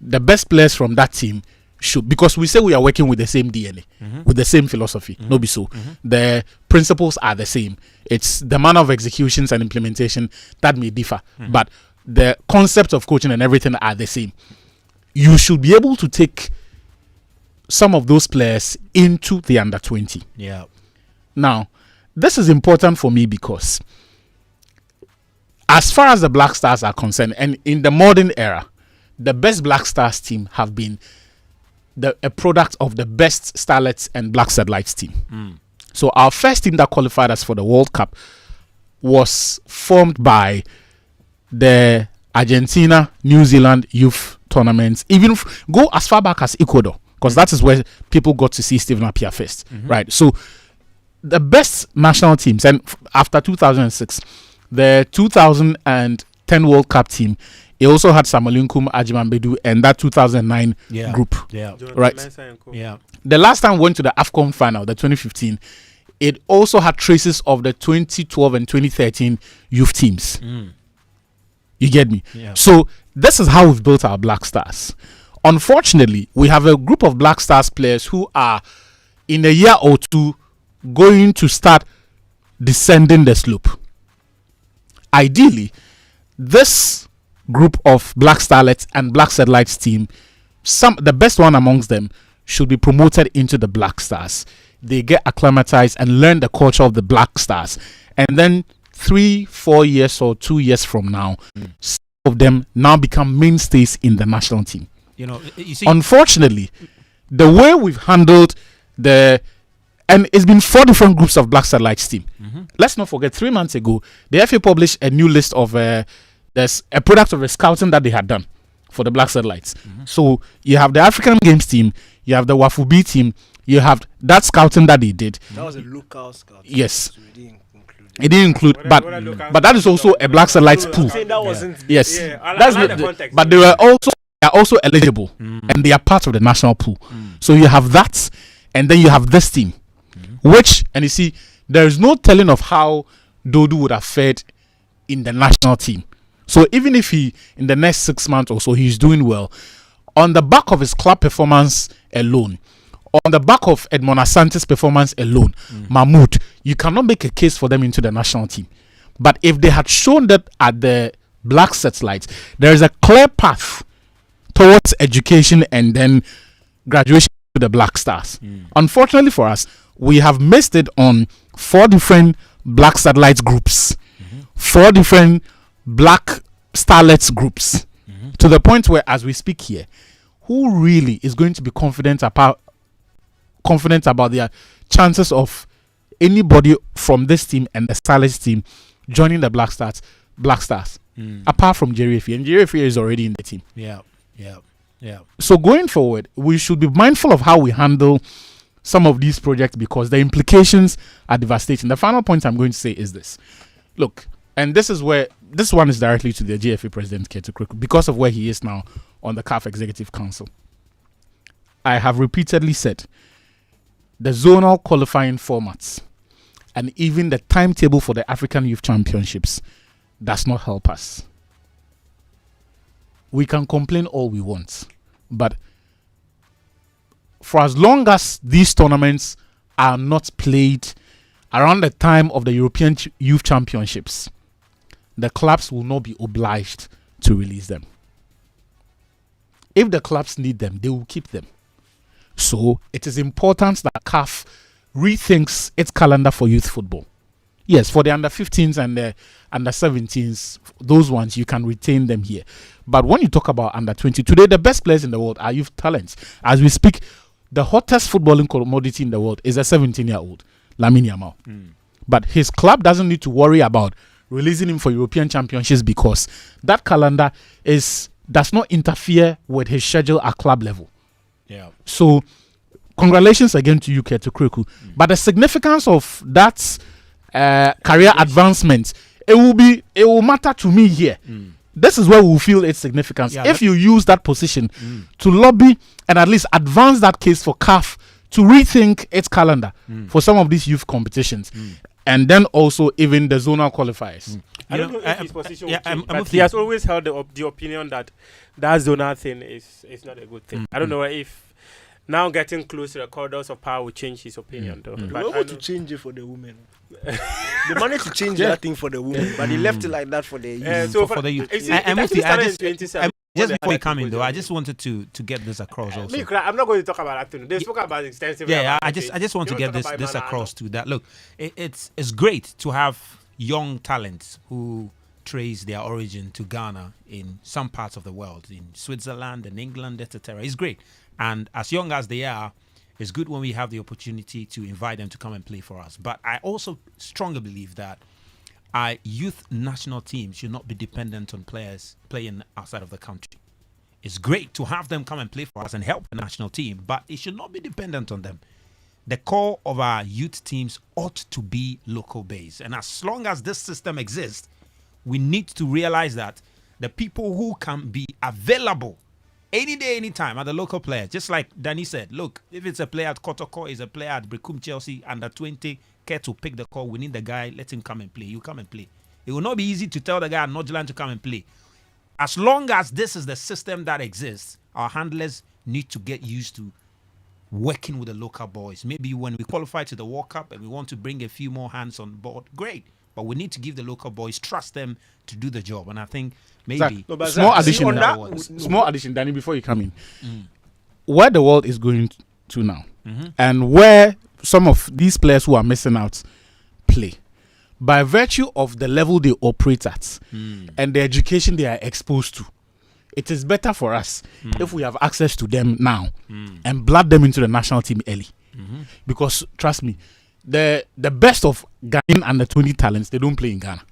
the best players from that team should, because we say we are working with the same DNA, with the same philosophy. No be so. The principles are the same. It's the manner of executions and implementation that may differ, but the concept of coaching and everything are the same. You should be able to take some of those players into the under 20. Yeah. Now, this is important for me because as far as the Black Stars are concerned, and in the modern era, the best Black Stars team have been a product of the best Starlets and Black Satellites team. So our first team that qualified us for the World Cup was formed by the Argentina, New Zealand youth tournaments, even go as far back as Ecuador, because that is where people got to see Stephen Appiah first, right? So the best national teams, and after 2006, the 2010 World Cup team, it also had Samuel Nkum, Ajiman Bedu, and that 2009 group, right? Yeah. The last time we went to the AFCON final, the 2015, it also had traces of the 2012 and 2013 youth teams. You get me? Yeah. So this is how we've built our Black Stars. Unfortunately, we have a group of Black Stars players who are in a year or two going to start descending the slope. Ideally, this group of Black Starlets and Black Satellites team, the best one amongst them should be promoted into the Black Stars. they get acclimatized and learn the culture of the Black Stars. And then 3-4 years or 2 years from now, some of them now become mainstays in the national team. You see, unfortunately, the way we've handled and it's been 4 different groups of Black Satellites team. Let's not forget, 3 months ago, the FA published a new list of there's a product of the scouting that they had done for the Black Satellites. So you have the African Games team, you have the Wafu B team, you have that scouting that they did. That was a local scout. Yes. So it didn't include, but that is also a Black Satellites pool. Yes, that's like the context. But they are also eligible, and they are part of the national pool. So you have that, and then you have this team, which, and you see, there is no telling of how Dodu would have fared in the national team. So even if he, in the next 6 months or so, he's doing well, on the back of his club performance alone, on the back of Edmond Asante's performance alone, Mahmoud, you cannot make a case for them into the national team. But if they had shown that at the Black Satellites, there is a clear path towards education and then graduation to the Black Stars. Unfortunately for us, we have missed it on 4 different Black Satellites groups, 4 different Black Starlets groups, to the point where, as we speak here, who really is going to be confident about their chances of anybody from this team and the Starlets team joining the Black Stars, apart from Jerry Efie, and Jerry Efie is already in the team. Yeah. So going forward, we should be mindful of how we handle some of these projects, because the implications are devastating. The final point I'm going to say is this. Look, and this one is directly to the GFA president, Ketu Kriku, because of where he is now on the CAF Executive Council. I have repeatedly said the zonal qualifying formats and even the timetable for the African Youth Championships does not help us. We can complain all we want, but for as long as these tournaments are not played around the time of the European Youth Championships, the clubs will not be obliged to release them. If the clubs need them, they will keep them. So it is important that CAF rethinks its calendar for youth football. Yes, for the under 15s and the under 17s, those ones, you can retain them here. But when you talk about under 20, today the best players in the world are youth talents. As we speak, the hottest footballing commodity in the world is a 17-year-old, Lamine Yamal. But his club doesn't need to worry about releasing him for European Championships, because that calendar does not interfere with his schedule at club level. Yeah. So, congratulations again to you, Ketu Kriku. But the significance of that career advancement, it will matter to me here. This is where we'll feel its significance. If you use that position to lobby and at least advance that case for CAF to rethink its calendar for some of these youth competitions. And then also even the zonal qualifiers. I don't know if his position will change, but he has always held the opinion that zonal thing is not a good thing. I don't know if now getting close to the corridors of power will change his opinion, though. They were able to change it for the women. They managed to change that thing for the women, but they left it like that for the youth. So for the youth. Just before you come in, though, I just wanted to get this across also. I'm not going to talk about that. They spoke about extensively. Yeah, I just want to get this across too. That look, it's great to have young talents who trace their origin to Ghana in some parts of the world, in Switzerland and England, etc. It's great, and as young as they are, it's good when we have the opportunity to invite them to come and play for us. But I also strongly believe that our youth national team should not be dependent on players playing outside of the country. It's great to have them come and play for us and help the national team, but it should not be dependent on them. The core of our youth teams ought to be local based. And as long as this system exists, we need to realize that the people who can be available any day, anytime are the local players. Just like Danny said, look, if it's a player at Kotoko, is a player at Brecum Chelsea, under 20, care to pick the call, we need the guy, let him come and play. You come and play. It will not be easy to tell the guy at Nordjylland to come and play. As long as this is the system that exists, our handlers need to get used to working with the local boys. Maybe when we qualify to the World Cup and we want to bring a few more hands on board, great. But we need to give the local boys, trust them to do the job. And I think maybe small addition, Danny, before you come in. Where the world is going to now, and where some of these players who are missing out play, by virtue of the level they operate at and the education they are exposed to, it is better for us if we have access to them now and blood them into the national team early. Because trust me, the best of Ghanaian under 20 talents, they don't play in Ghana.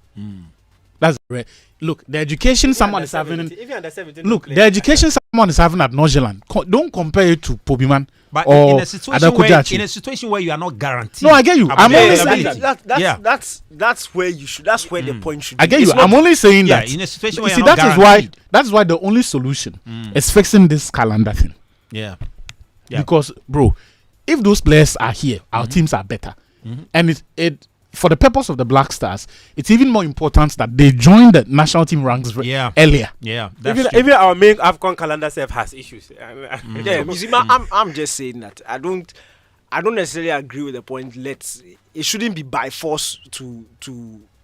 That's right. Look, the education someone is having. If you're under 17, Look, the education someone is having at Norgeland. Don't compare it to Pobiman But or in a situation where you are not guaranteed. No, I get you. I'm only saying that's where you should. That's where the point should be. I get you. I'm only saying that. In a situation where see, you're not guaranteed. that's why the only solution is fixing this calendar thing. Yeah. Because, bro, if those players are here, our teams are better, and it for the purpose of the Black Stars, it's even more important that they join the national team ranks earlier. Yeah, even our main AFCON calendar self has issues. Yeah, you see, I'm just saying that I don't necessarily agree with the point. It shouldn't be by force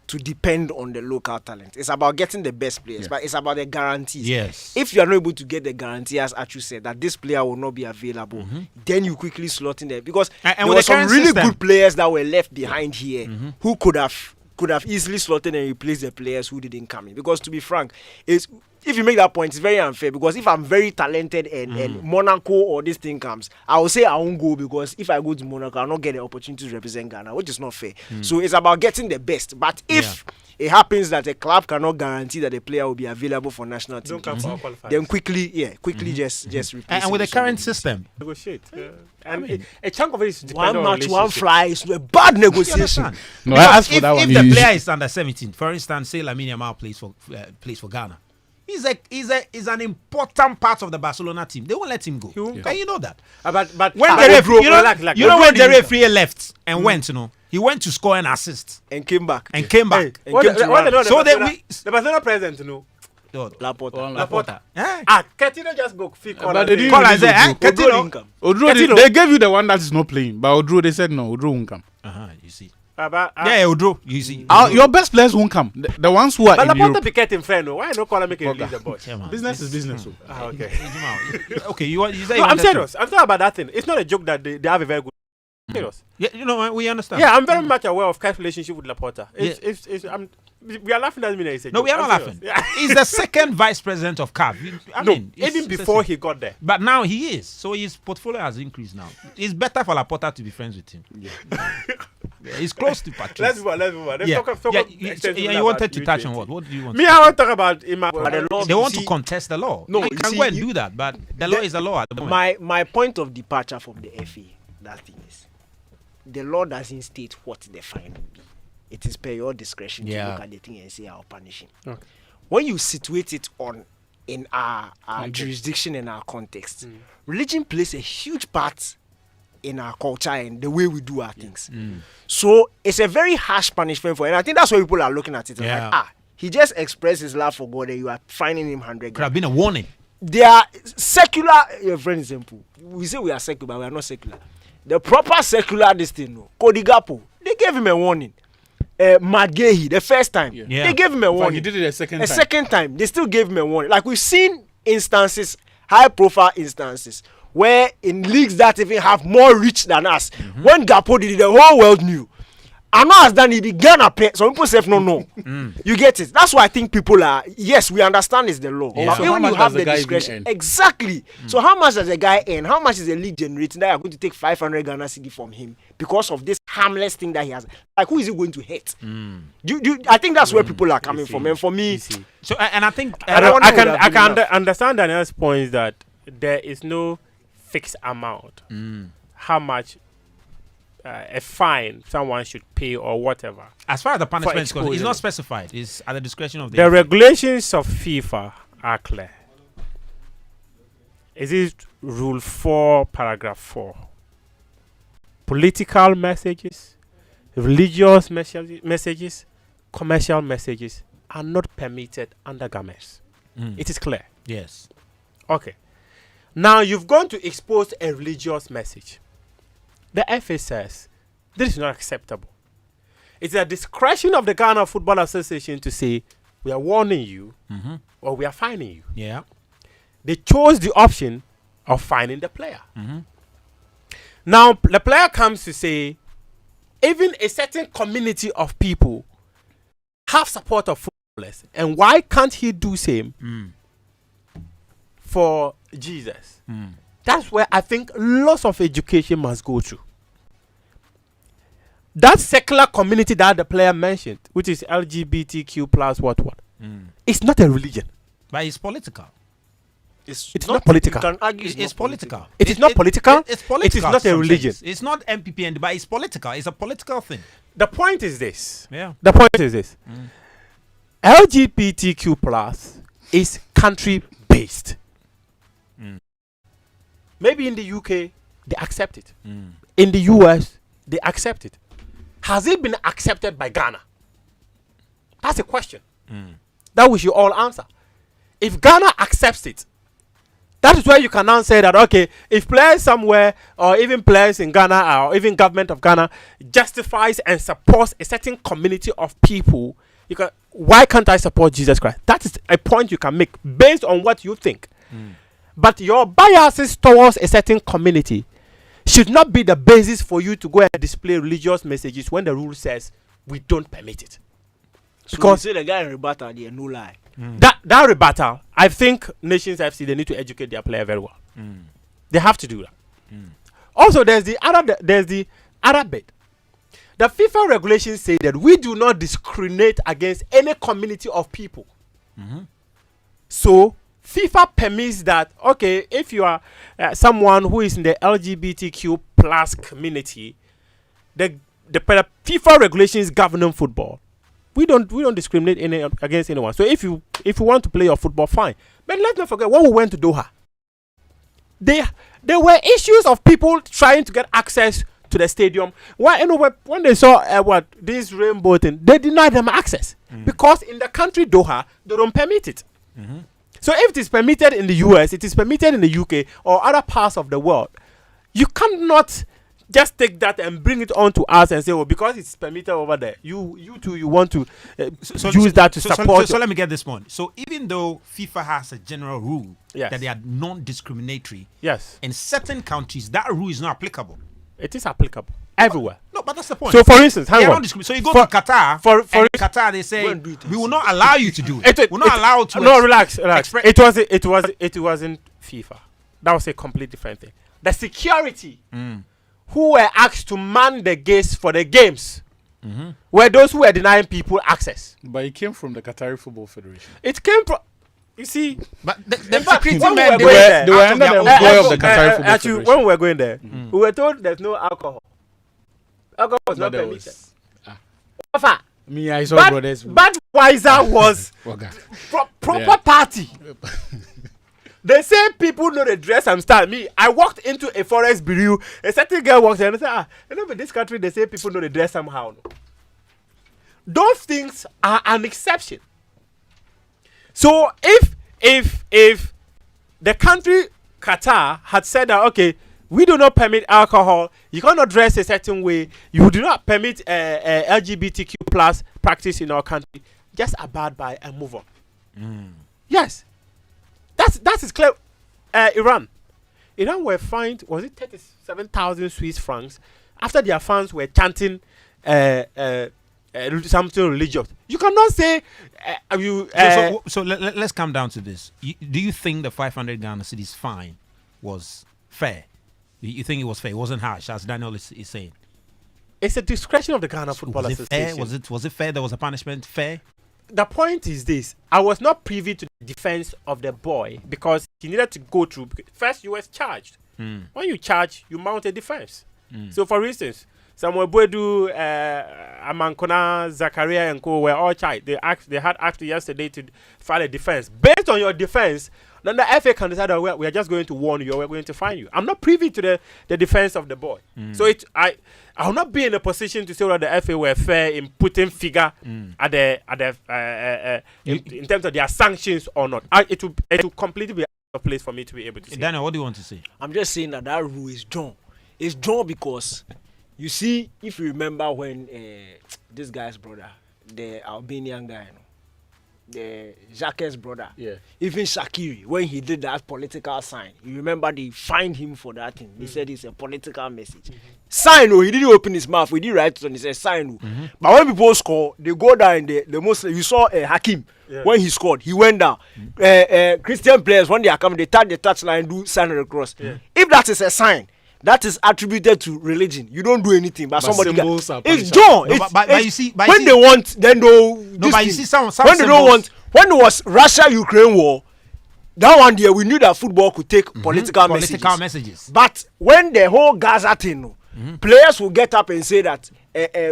to depend on the local talent. It's about getting the best players, but it's about the guarantees. Yes. If you are not able to get the guarantee, as Achu said, that this player will not be available, then you quickly slot in there. Because there were some really good players that were left behind here who could have easily slotted and replaced the players who didn't come in. Because to be frank, if you make that point, it's very unfair. Because if I'm very talented and Monaco or this thing comes, I will say I won't go, because if I go to Monaco, I'll not get the opportunity to represent Ghana, which is not fair. So it's about getting the best. But if it happens that a club cannot guarantee that the player will be available for national team, then quickly just replace and with the current system, negotiate. A chunk of it is one match, one fly is a bad negotiation. No, I asked for that one. If the player is under 17, for instance, say Lamine Yamal plays for Ghana, he's an important part of the Barcelona team. They won't let him go. Can you know that? But when the referee left and went, he went to score an assist and came back. So the Barcelona president, Laporta. Coutinho just go fit corner. But they didn't Odro, they gave you the one that is not playing, but Odro, they said no, Odro won't come. You see. Odro, you see. Your best players won't come. The ones who are in Europe. But Laporta in friend, why no call make a release the boy? Business is business. Okay. Okay, you say I'm serious. I'm talking about that thing. It's not a joke that they have a very good. Serious. Yeah, we understand. Yeah, I'm very much aware of Kai's relationship with Laporta. We are laughing at me. No, we are not laughing. He's the second vice president of CAF. Even before he got there. But now he is. So his portfolio has increased now. It's better for Laporta to be friends with him. He's close to Patrice. Let's move on. You wanted to touch on what? What do you want? Me, I want to talk about they want to contest the law. No, you can go and do that, but the law is the law at the moment. My point of departure from the FA, that thing is, the law doesn't state what the fine will be. It is per your discretion to look at the thing and say I'll punish him. Okay. When you situate it in our jurisdiction and our context, religion plays a huge part in our culture and the way we do our things. So it's a very harsh punishment for it. And I think that's why people are looking at it. Like, he just expressed his love for God and you are fining him 100. Could have been a warning. They are secular. Your friend is simple. We say we are secular, but we are not secular. The proper secular this thing, Kodigapo, they gave him a warning. Magehi, the first time, they gave him a warning. He did it a second time. Second time, they still gave him a warning. Like we've seen instances, high-profile instances, where in leagues that even have more reach than us, when Gapo did it, the whole world knew. And not as done, he began a pay. Some people say no. You get it. That's why I think people are. Yes, we understand it's the law. But when you have the discretion, exactly. So how much does the guy earn? How much is the league generating that you are going to take 500 Ghana cedi from him because of this harmless thing that he has? Like, who is he going to hit? I think that's where people are coming from. And for me, so and I think I can understand Daniel's point that there is no fixed amount. How much? A fine someone should pay or whatever. As far as the punishment goes, it's not specified. It's at the discretion of the regulations of FIFA are clear. Is it Rule 4, Paragraph 4? Political messages, religious messages, commercial messages are not permitted under GAMES. It is clear. Yes. Okay. Now you've gone to expose a religious message. The FA says this is not acceptable. It's a discretion of the Ghana Football Association to say we are warning you or we are fining you. Yeah. They chose the option of fining the player. Now the player comes to say, even a certain community of people have support of footballers, and why can't he do same for Jesus? That's where I think lots of education must go through. That secular community that the player mentioned, which is LGBTQ plus what, it's not a religion, but it's political. It's not political. You can argue It's political. It is not political. It's political. It is not a religion. It's not MPP, but it's political. It's a political thing. The point is this. Yeah. The point is this. LGBTQ plus is country based. Maybe in the UK they accept it. In the US they accept it. Has it been accepted by Ghana? That's a question that we should all answer. If Ghana accepts it, that is where you can now say that, okay, if players somewhere or even players in Ghana or even government of Ghana justifies and supports a certain community of people, you can. Why can't I support Jesus Christ? That is a point you can make based on what you think. But your biases towards a certain community should not be the basis for you to go and display religious messages when the rule says we don't permit it. So Because you say the guy in rebuttal, there no lie. that rebuttal, I think Nations FC, they need to educate their player very well. They have to do that. Also, there's the other bit. The FIFA regulations say that we do not discriminate against any community of people. So FIFA permits that, okay, if you are someone who is in the LGBTQ plus community, the FIFA regulations governing football, we don't discriminate against anyone. So if you want to play your football, fine. But let's not forget when we went to Doha, there were issues of people trying to get access to the stadium. When they saw this rainbow thing, they denied them access because in the country Doha they don't permit it. So if it is permitted in the US, it is permitted in the UK or other parts of the world. You cannot just take that and bring it on to us and say, well, because it's permitted over there, you too, you want to use that to support. So let me get this one. So even though FIFA has a general rule Yes. that they are non-discriminatory, Yes, in certain countries that rule is not applicable. it is applicable everywhere. No, but that's the point. So, for instance, hang They are on. non-discrimin- So you go to Qatar, for and Qatar they say Go and do it we will not allow you to do it. We're not allowed to. No, relax. expre- It wasn't FIFA. That was a completely different thing. The security who were asked to man the gates for the games were those who were denying people access. But it came from the Qatari Football Federation. It came from. You see, But the in fact, security when we men, were they going were there, they were out of under their the own employ of control. the Qatari Football actually, Federation. when we were going there, we were told there's no alcohol. Alcohol was not But there permitted. was- Alpha, Me, I saw brothers. Budweiser was Waga. proper Yeah. party. They say people know the dress and style. Me, I walked into a forest bureau. A certain girl walks in and said, in this country, they say people know the dress somehow. No? Those things are an exception. So if the country Qatar had said that, okay, we do not permit alcohol, you cannot dress a certain way, you do not permit LGBTQ plus practice in our country, just abide by and move on. Yes. That is clear. Iran were fined, was it 37,000 Swiss francs after their fans were chanting something religious. You cannot say So let's come down to this. Do you think the 500 Ghana cedis fine was fair? You think it was fair? It wasn't harsh, as Daniel is saying. It's a discretion of the Ghana Football Was it fair? Association. Was it fair? There was a punishment fair? The point is this: I was not privy to the defense of the boy because he needed to go through. First, you was charged. When you charge, you mount a defense. So, for instance, Samuel Boedu, Amankona, Zakaria, and Co were all charged. They had asked yesterday to file a defense. Based on your defense, then the FA can decide that we are just going to warn you or we're going to fine you. I'm not privy to the defense of the boy. So I will not be in a position to say whether the FA were fair in putting figure at in terms of their sanctions or not. It will completely be out of place for me to be able to say. Daniel, what do you want to say? I'm just saying that rule is drawn. It's drawn because you see, if you remember when this guy's brother, the Albanian guy, the Jacques brother. Yeah. Even Shaqiri, when he did that political sign, you remember they fined him for that thing. He said it's a political message. Sign, he didn't open his mouth. We did write it on. He said sign. But when people score, they go down in the most. You saw Hakim when he scored, he went down. Christian players when they are coming, they touch the touchline, do sign of the cross. If that is a sign that is attributed to religion, you don't do anything. But somebody it's John. No, but you see, when they want, then they'll. No, but you see some when they don't want. When it was Russia-Ukraine war, that one day we knew that football could take political messages. But when the whole Gaza thing, players will get up and say that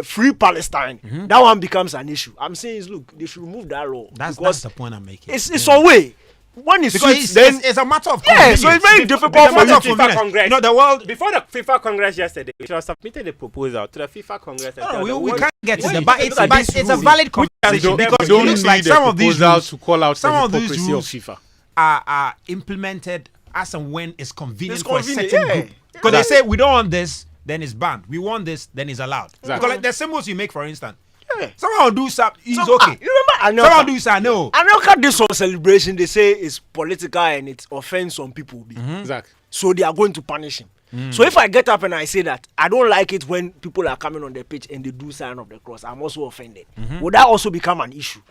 free Palestine, that one becomes an issue. I'm saying is, look, they should remove that law. That's the point I'm making. It's a way. When it's it's a matter of convenience. So it's very difficult for the FIFA Congress. No, the world Before the FIFA Congress yesterday, we should have submitted a proposal to the FIFA Congress. We can't get to the but it's a valid conversation because don't it looks like need some a of these proposal rules to call out some the of these hypocrisy rules of FIFA are implemented as and when it's convenient for a convenient, certain yeah. group. Because they say we don't want this, then it's banned. We want this, then it's allowed. Exactly. Because like the symbols you make, for instance, Yeah. someone will do something, it's So, okay. you remember Someone will do something, no. Anelka did some celebration. They say it's political and it offends some people. Exactly. So they are going to punish him. So if I get up and I say that I don't like it when people are coming on the pitch and they do sign of the cross, I'm also offended. Would that also become an issue?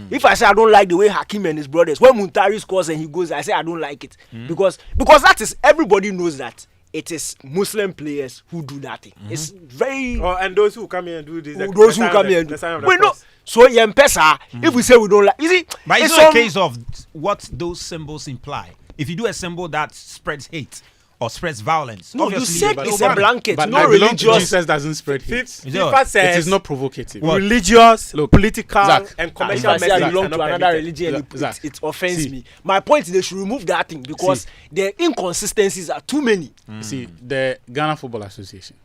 If I say I don't like the way Hakim and his brothers, when Muntari scores and he goes, I say I don't like it because that is, everybody knows that it is Muslim players who do that thing. It's very and those who come here and do this. those who come here and do. We know. So if we say we don't like, you see, But it's not a case of what those symbols imply. If you do a symbol that spreads hate or spreads violence, no, you obviously said it's a blanket. But No I belong to religious. Jesus doesn't spread hate. FIFA says It is not provocative. religious, political, Zach, and If commercial I say I messages belong are to not another permitted. religion, Zach, it offends see. me. My point is they should remove that thing because the inconsistencies are too many. See, the Ghana Football Association.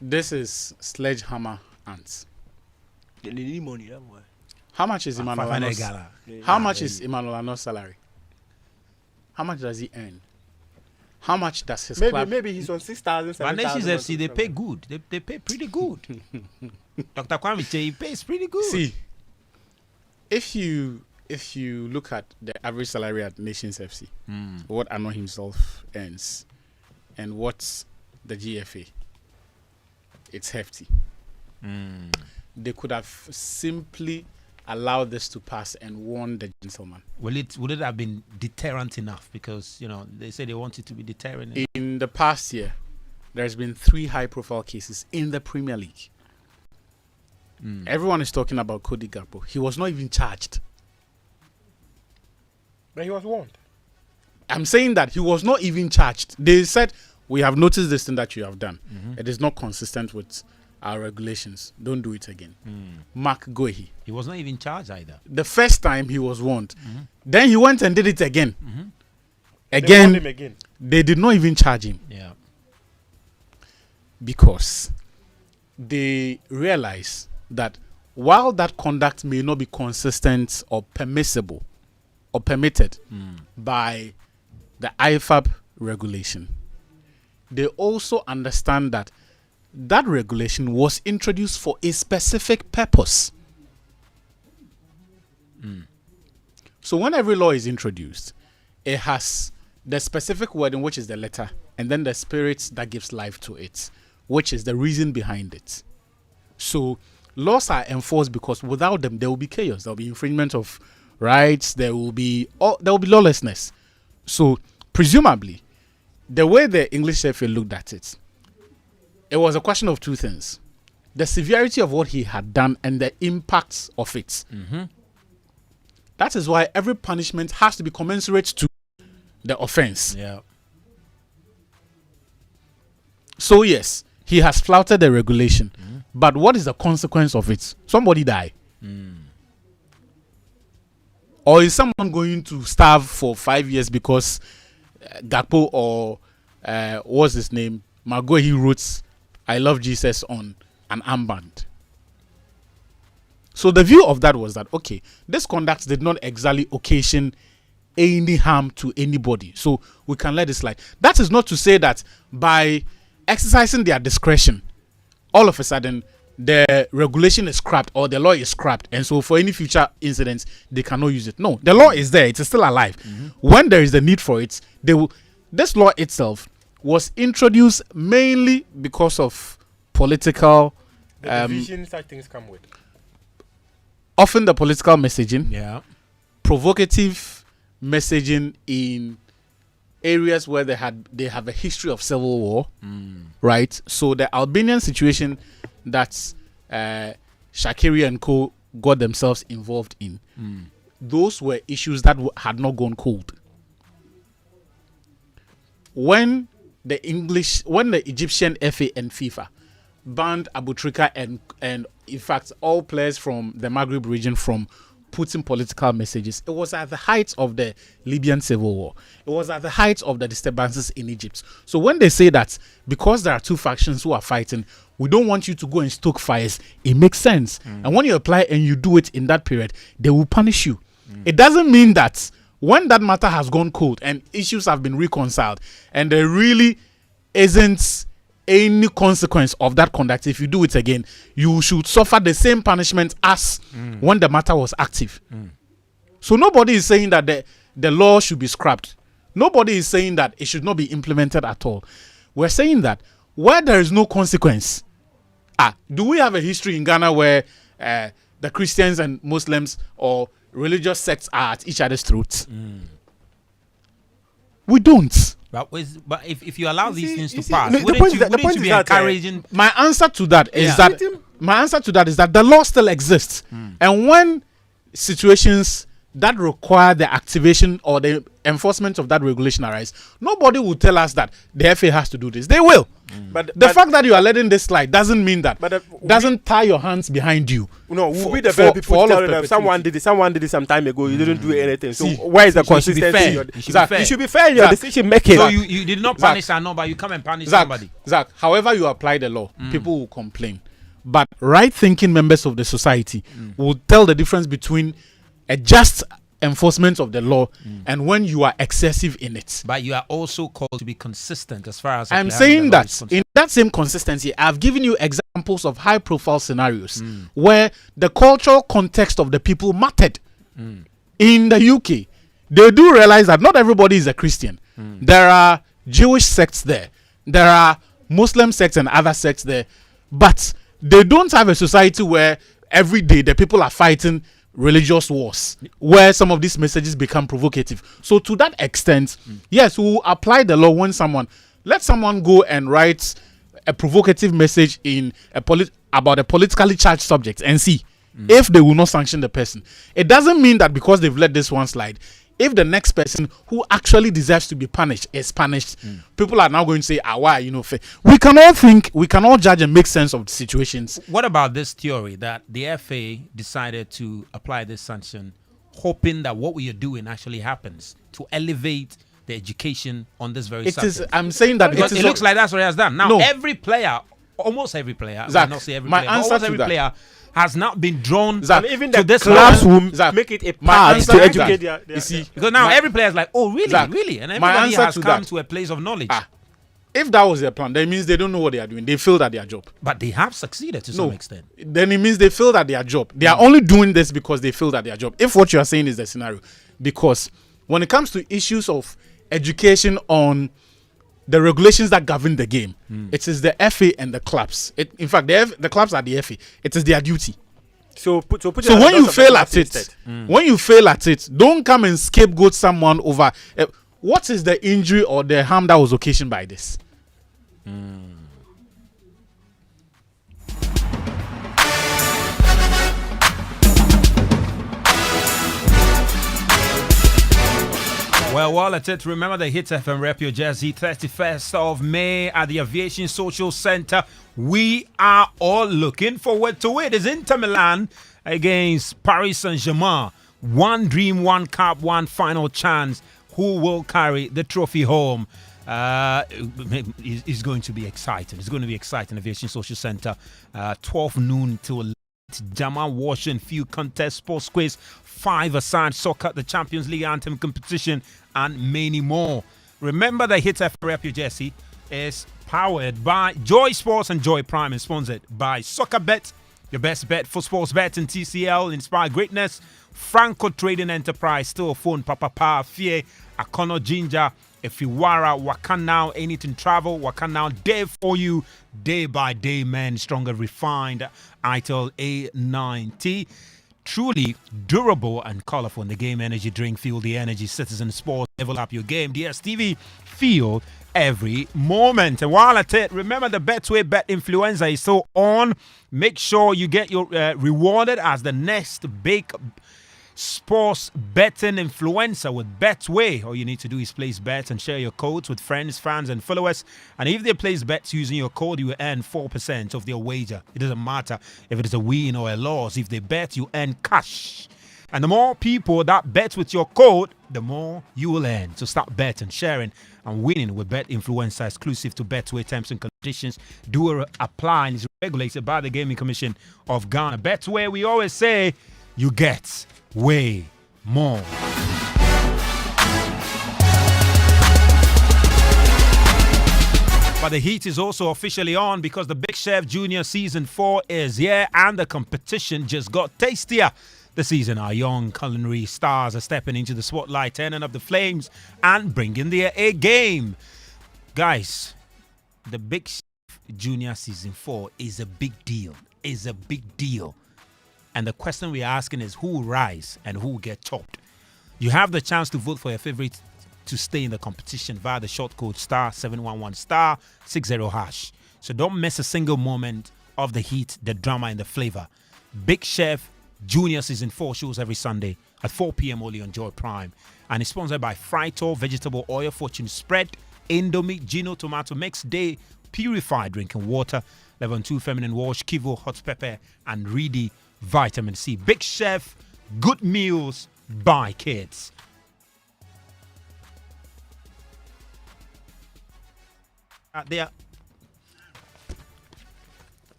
This is sledgehammer ants. They need money. That way. How much is Emmanuel Ano's How much is Emmanuel Ano's salary? How much does he earn? How much does his club? Maybe he's on 6,000. But Nations FC, they pay good. They pay pretty good. Dr. Kwame Che, he pays pretty good. See, if you look at the average salary at Nations FC, what Ano himself earns, and what's the GFA, it's hefty. They could have simply allowed this to pass and warned the gentleman. Would it have been deterrent enough? Because they say they want it to be deterrent enough. In the past year, there's been 3 high-profile cases in the Premier League. Everyone is talking about Cody Gakpo. He was not even charged. But he was warned. I'm saying that he was not even charged. They said, we have noticed this thing that you have done. It is not consistent with our regulations. Don't do it again. Mark Gohi. He was not even charged either. The first time he was warned. Then he went and did it again. They warned him again. They did not even charge him. Yeah. Because they realize that while that conduct may not be consistent or permissible or permitted by the IFAB regulation, they also understand that that regulation was introduced for a specific purpose. So when every law is introduced, it has the specific wording, which is the letter, and then the spirit that gives life to it, which is the reason behind it. So laws are enforced because without them there will be chaos, there will be infringement of rights, there will be lawlessness. So presumably, the way the English FA looked at it, it was a question of 2 things: the severity of what he had done and the impacts of it. That is why every punishment has to be commensurate to the offense. Yeah. So yes, he has flouted the regulation, but what is the consequence of it? Somebody die. Or is someone going to starve for 5 years because Gakpo or what's his name, Margot, he wrote "I love Jesus" on an armband? So the view of that was that, okay, this conduct did not exactly occasion any harm to anybody, so we can let it slide. That is not to say that by exercising their discretion, all of a sudden the regulation is scrapped or the law is scrapped, and so for any future incidents they cannot use it. No, the law is there; it is still alive. When there is the need for it, they will. This law itself was introduced mainly because of political. The division such things come with. Often the political messaging, Yeah. provocative messaging in areas where they have a history of civil war, right? So the Albanian situation that Shaqiri and co got themselves involved in, those were issues that had not gone cold. When the Egyptian FA and FIFA banned Abutrika and in fact all players from the Maghreb region from putting political messages, it was at the height of the Libyan civil war. It was at the height of the disturbances in Egypt. So when they say that because there are two factions who are fighting, we don't want you to go and stoke fires, it makes sense. And when you apply and you do it in that period, they will punish you. It doesn't mean that when that matter has gone cold and issues have been reconciled and there really isn't any consequence of that conduct, if you do it again, you should suffer the same punishment as when the matter was active. So nobody is saying that the law should be scrapped. Nobody is saying that it should not be implemented at all. We're saying that where there is no consequence, do we have a history in Ghana where the Christians and Muslims or religious sects are at each other's throats? We don't. But if you allow these things to pass, the wouldn't point you is be that, encouraging? My answer to that is that the law still exists, and when situations that require the activation or the enforcement of that regulation arise, nobody will tell us that the FA has to do this. They will. But the fact that you are letting this slide doesn't mean that doesn't tie your hands behind you. No, we'll be the very people who tell them someone did it some time ago. You didn't do anything. So where is the consistency? You should be fair in your decision making. So you did not punish her, but you come and punish somebody. Zach, however you apply the law, people will complain. But right-thinking members of the society will tell the difference between a just enforcement of the law and when you are excessive in it. But you are also called to be consistent as far as I'm saying that in that same consistency, I've given you examples of high-profile scenarios where the cultural context of the people mattered. In the UK, they do realize that not everybody is a Christian. There are Jewish sects there. There are Muslim sects and other sects there. But they don't have a society where every day the people are fighting religious wars, where some of these messages become provocative. So to that extent, yes, we will apply the law when let someone go and write a provocative message in about a politically charged subject and see if they will not sanction the person. It doesn't mean that because they've let this one slide, if the next person who actually deserves to be punished is punished, people are now going to say, why are you not fair? We can all think, we can all judge and make sense of the situations. What about this theory that the FA decided to apply this sanction, hoping that what we are doing actually happens to elevate the education on this very subject? I'm saying that because it looks like that's what it has done. Now, every player, almost every player, Zach, I will not say every player, almost every player has not been drawn Zach, even the this clubs will make it a part to educate their you see, because now every player is like, oh really, Zach, really, and everybody has come to a place of knowledge. If that was their plan, that means they don't know what they are doing. They failed at their job. But they have succeeded to some extent. Then it means they failed at their job. They are only doing this because they failed at their job. If what you are saying is the scenario, because when it comes to issues of education on the regulations that govern the game, it is the FA and the clubs. In fact, the clubs are the FA. It is their duty. So when you fail at it, don't come and scapegoat someone over. What is the injury or the harm that was occasioned by this? Well, while at it, remember the Hit FM Rep Your Jersey 31st of May at the Aviation Social Center. We are all looking forward to it. It's Inter Milan against Paris Saint-Germain. One dream, one cup, one final chance. Who will carry the trophy home? It's going to be exciting. It's going to be exciting. Aviation Social Center, 12 noon till Jamal Washington, few contest, sports quiz, 5-a-side soccer, the Champions League anthem competition, and many more. Remember the Hit FM Rep Your Jersey is powered by Joy Sports and Joy Prime and sponsored by Soccer Bet, your best bet for sports bet in TCL, Inspire Greatness, Franco Trading Enterprise, Still Phone, Papa Pa, Fie, Akono Ginger, Ifiwara, Wakan Now, Anything Travel, Wakan Now, day for you, day by day, man, stronger, refined, ITIL A90. Truly durable and colorful in the game. Energy drink, feel the energy. Citizen Sports, level up your game. DSTV, feel every moment. And while at it, remember the Betway Bet Influencer is so on. Make sure you get your rewarded as the next big sports betting influencer with Betway. All you need to do is place bets and share your codes with friends, fans, and followers. And if they place bets using your code, you earn 4% of their wager. It doesn't matter if it is a win or a loss. If they bet, you earn cash. And the more people that bet with your code, the more you will earn. So start betting, sharing, and winning with Bet Influencer, exclusive to Betway. Terms and conditions do apply and is regulated by the Gaming Commission of Ghana. Betway, we always say, you get way more. But the heat is also officially on because the Big Chef Junior Season 4 is here and the competition just got tastier. This season, our young culinary stars are stepping into the spotlight, turning up the flames and bringing their A game. Guys, the Big Chef Junior Season 4 is a big deal. Is a big deal. And the question we're asking is who will rise and who will get topped. You have the chance to vote for your favorite to stay in the competition via the short code *711 *60#. So don't miss a single moment of the heat, the drama, and the flavor. Big Chef Junior Season 4 shows every Sunday at 4 p.m. only on Joy Prime. And it's sponsored by Frito Vegetable Oil, Fortune Spread, Indomie, Gino Tomato Mix, Day Purified Drinking Water, Level 2 Feminine Wash, Kivo Hot Pepper, and Reedy Vitamin C. Big Chef, good meals by kids. There.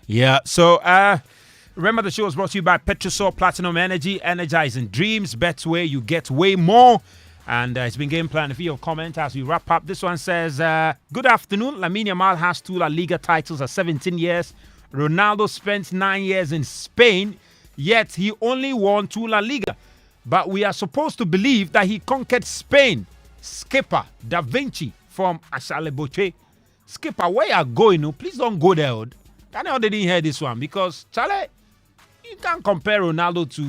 Yeah, so remember the show is brought to you by Petrosol Platinum Energy, energizing dreams. Betway, you get way more. And it's been game plan. If you have a comment as we wrap up, this one says, good afternoon. Lamine Yamal has 2 La Liga titles at 17 years. Ronaldo spent 9 years in Spain, yet he only won 2 La Liga. But we are supposed to believe that he conquered Spain. Skipper Da Vinci from Ashale Boche. Skipper, where you are going? No, please don't go there. Daniel didn't hear this one because, Charlie, you can't compare Ronaldo to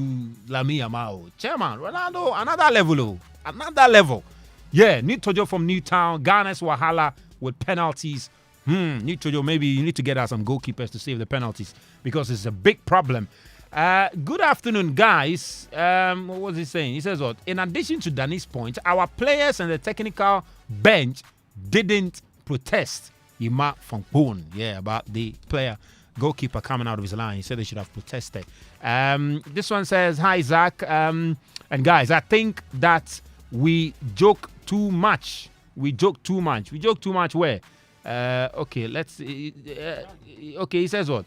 Lamine Yamal. Chairman, Ronaldo, another level. Another level. Yeah, Nitojo from Newtown, Ghana's Wahala with penalties. Nitojo, maybe you need to get out some goalkeepers to save the penalties because it's a big problem. Good afternoon, guys. What was he saying? He says what? In addition to Danny's point, our players and the technical bench didn't protest. Ima Fongpon, about the player goalkeeper coming out of his line. He said they should have protested. This one says, hi, Zach. And guys, I think that we joke too much. We joke too much. We joke too much where? Okay, let's... okay, he says what?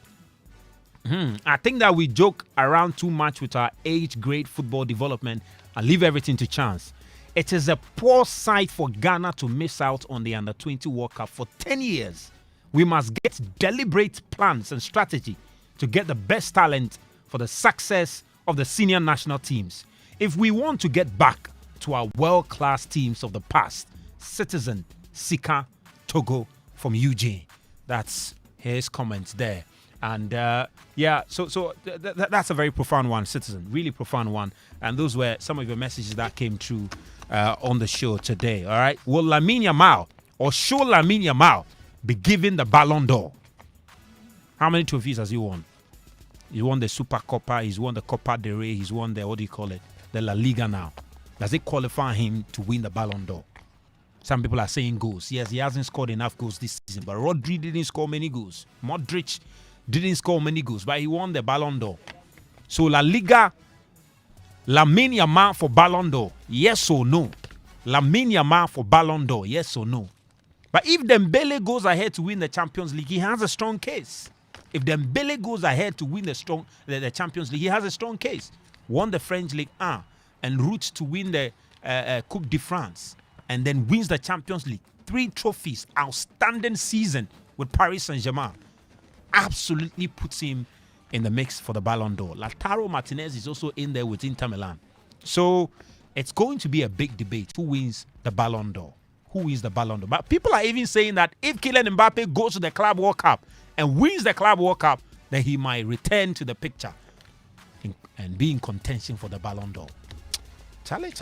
I think that we joke around too much with our age-grade football development and leave everything to chance. It is a poor sight for Ghana to miss out on the Under-20 World Cup for 10 years. We must get deliberate plans and strategy to get the best talent for the success of the senior national teams. If we want to get back to our world-class teams of the past, Citizen, Sika, Togo from Eugene. That's his comments there. And so that's a very profound one, Citizen, really profound one. And those were some of your messages that came through on the show today. All right. Will Lamine Yamal or should Lamine Yamal be given the Ballon d'Or? How many trophies has he won? He won the Super Copa, he's won the Copa del Rey, he's won the, the La Liga now. Does it qualify him to win the Ballon d'Or? Some people are saying goals. Yes, he hasn't scored enough goals this season, but Rodri didn't score many goals. Modric didn't score many goals, but he won the Ballon d'Or. So La Liga, Lamine Yamal for Ballon d'Or, yes or no? Lamine Yamal for Ballon d'Or, yes or no? But if Dembele goes ahead to win the Champions League, he has a strong case. If Dembele goes ahead to win the Champions League, he has a strong case. Won the French League 1 and route to win the Coupe de France and then wins the Champions League, 3 trophies, outstanding season with Paris Saint-Germain, absolutely puts him in the mix for the Ballon d'Or. Lautaro Martinez is also in there with Inter Milan. So it's going to be a big debate. Who wins the Ballon d'Or? Who wins the Ballon d'Or? But people are even saying that if Kylian Mbappe goes to the Club World Cup and wins the Club World Cup, then he might return to the picture and be in contention for the Ballon d'Or. Charlie,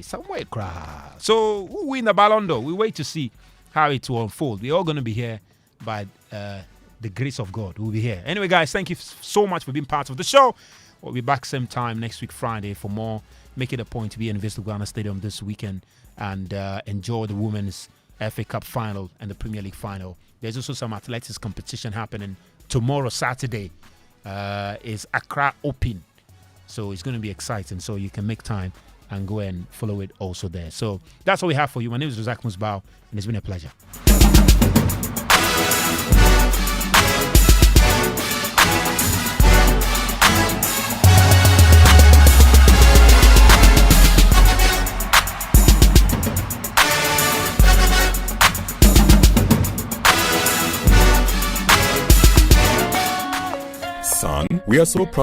somewhere cry. So who win the Ballon d'Or? We wait to see how it will unfold. We're all going to be here by the grace of God. We'll be here. Anyway, guys, thank you so much for being part of the show. We'll be back same time next week, Friday, for more. Make it a point to be in Vista Ghana Stadium this weekend and enjoy the Women's FA Cup final and the Premier League final. There's also some athletics competition happening tomorrow, Saturday. Is Accra Open. So it's going to be exciting. So you can make time and go and follow it also there. So that's what we have for you. My name is Razak Musbao, and it's been a pleasure. Son, we are so proud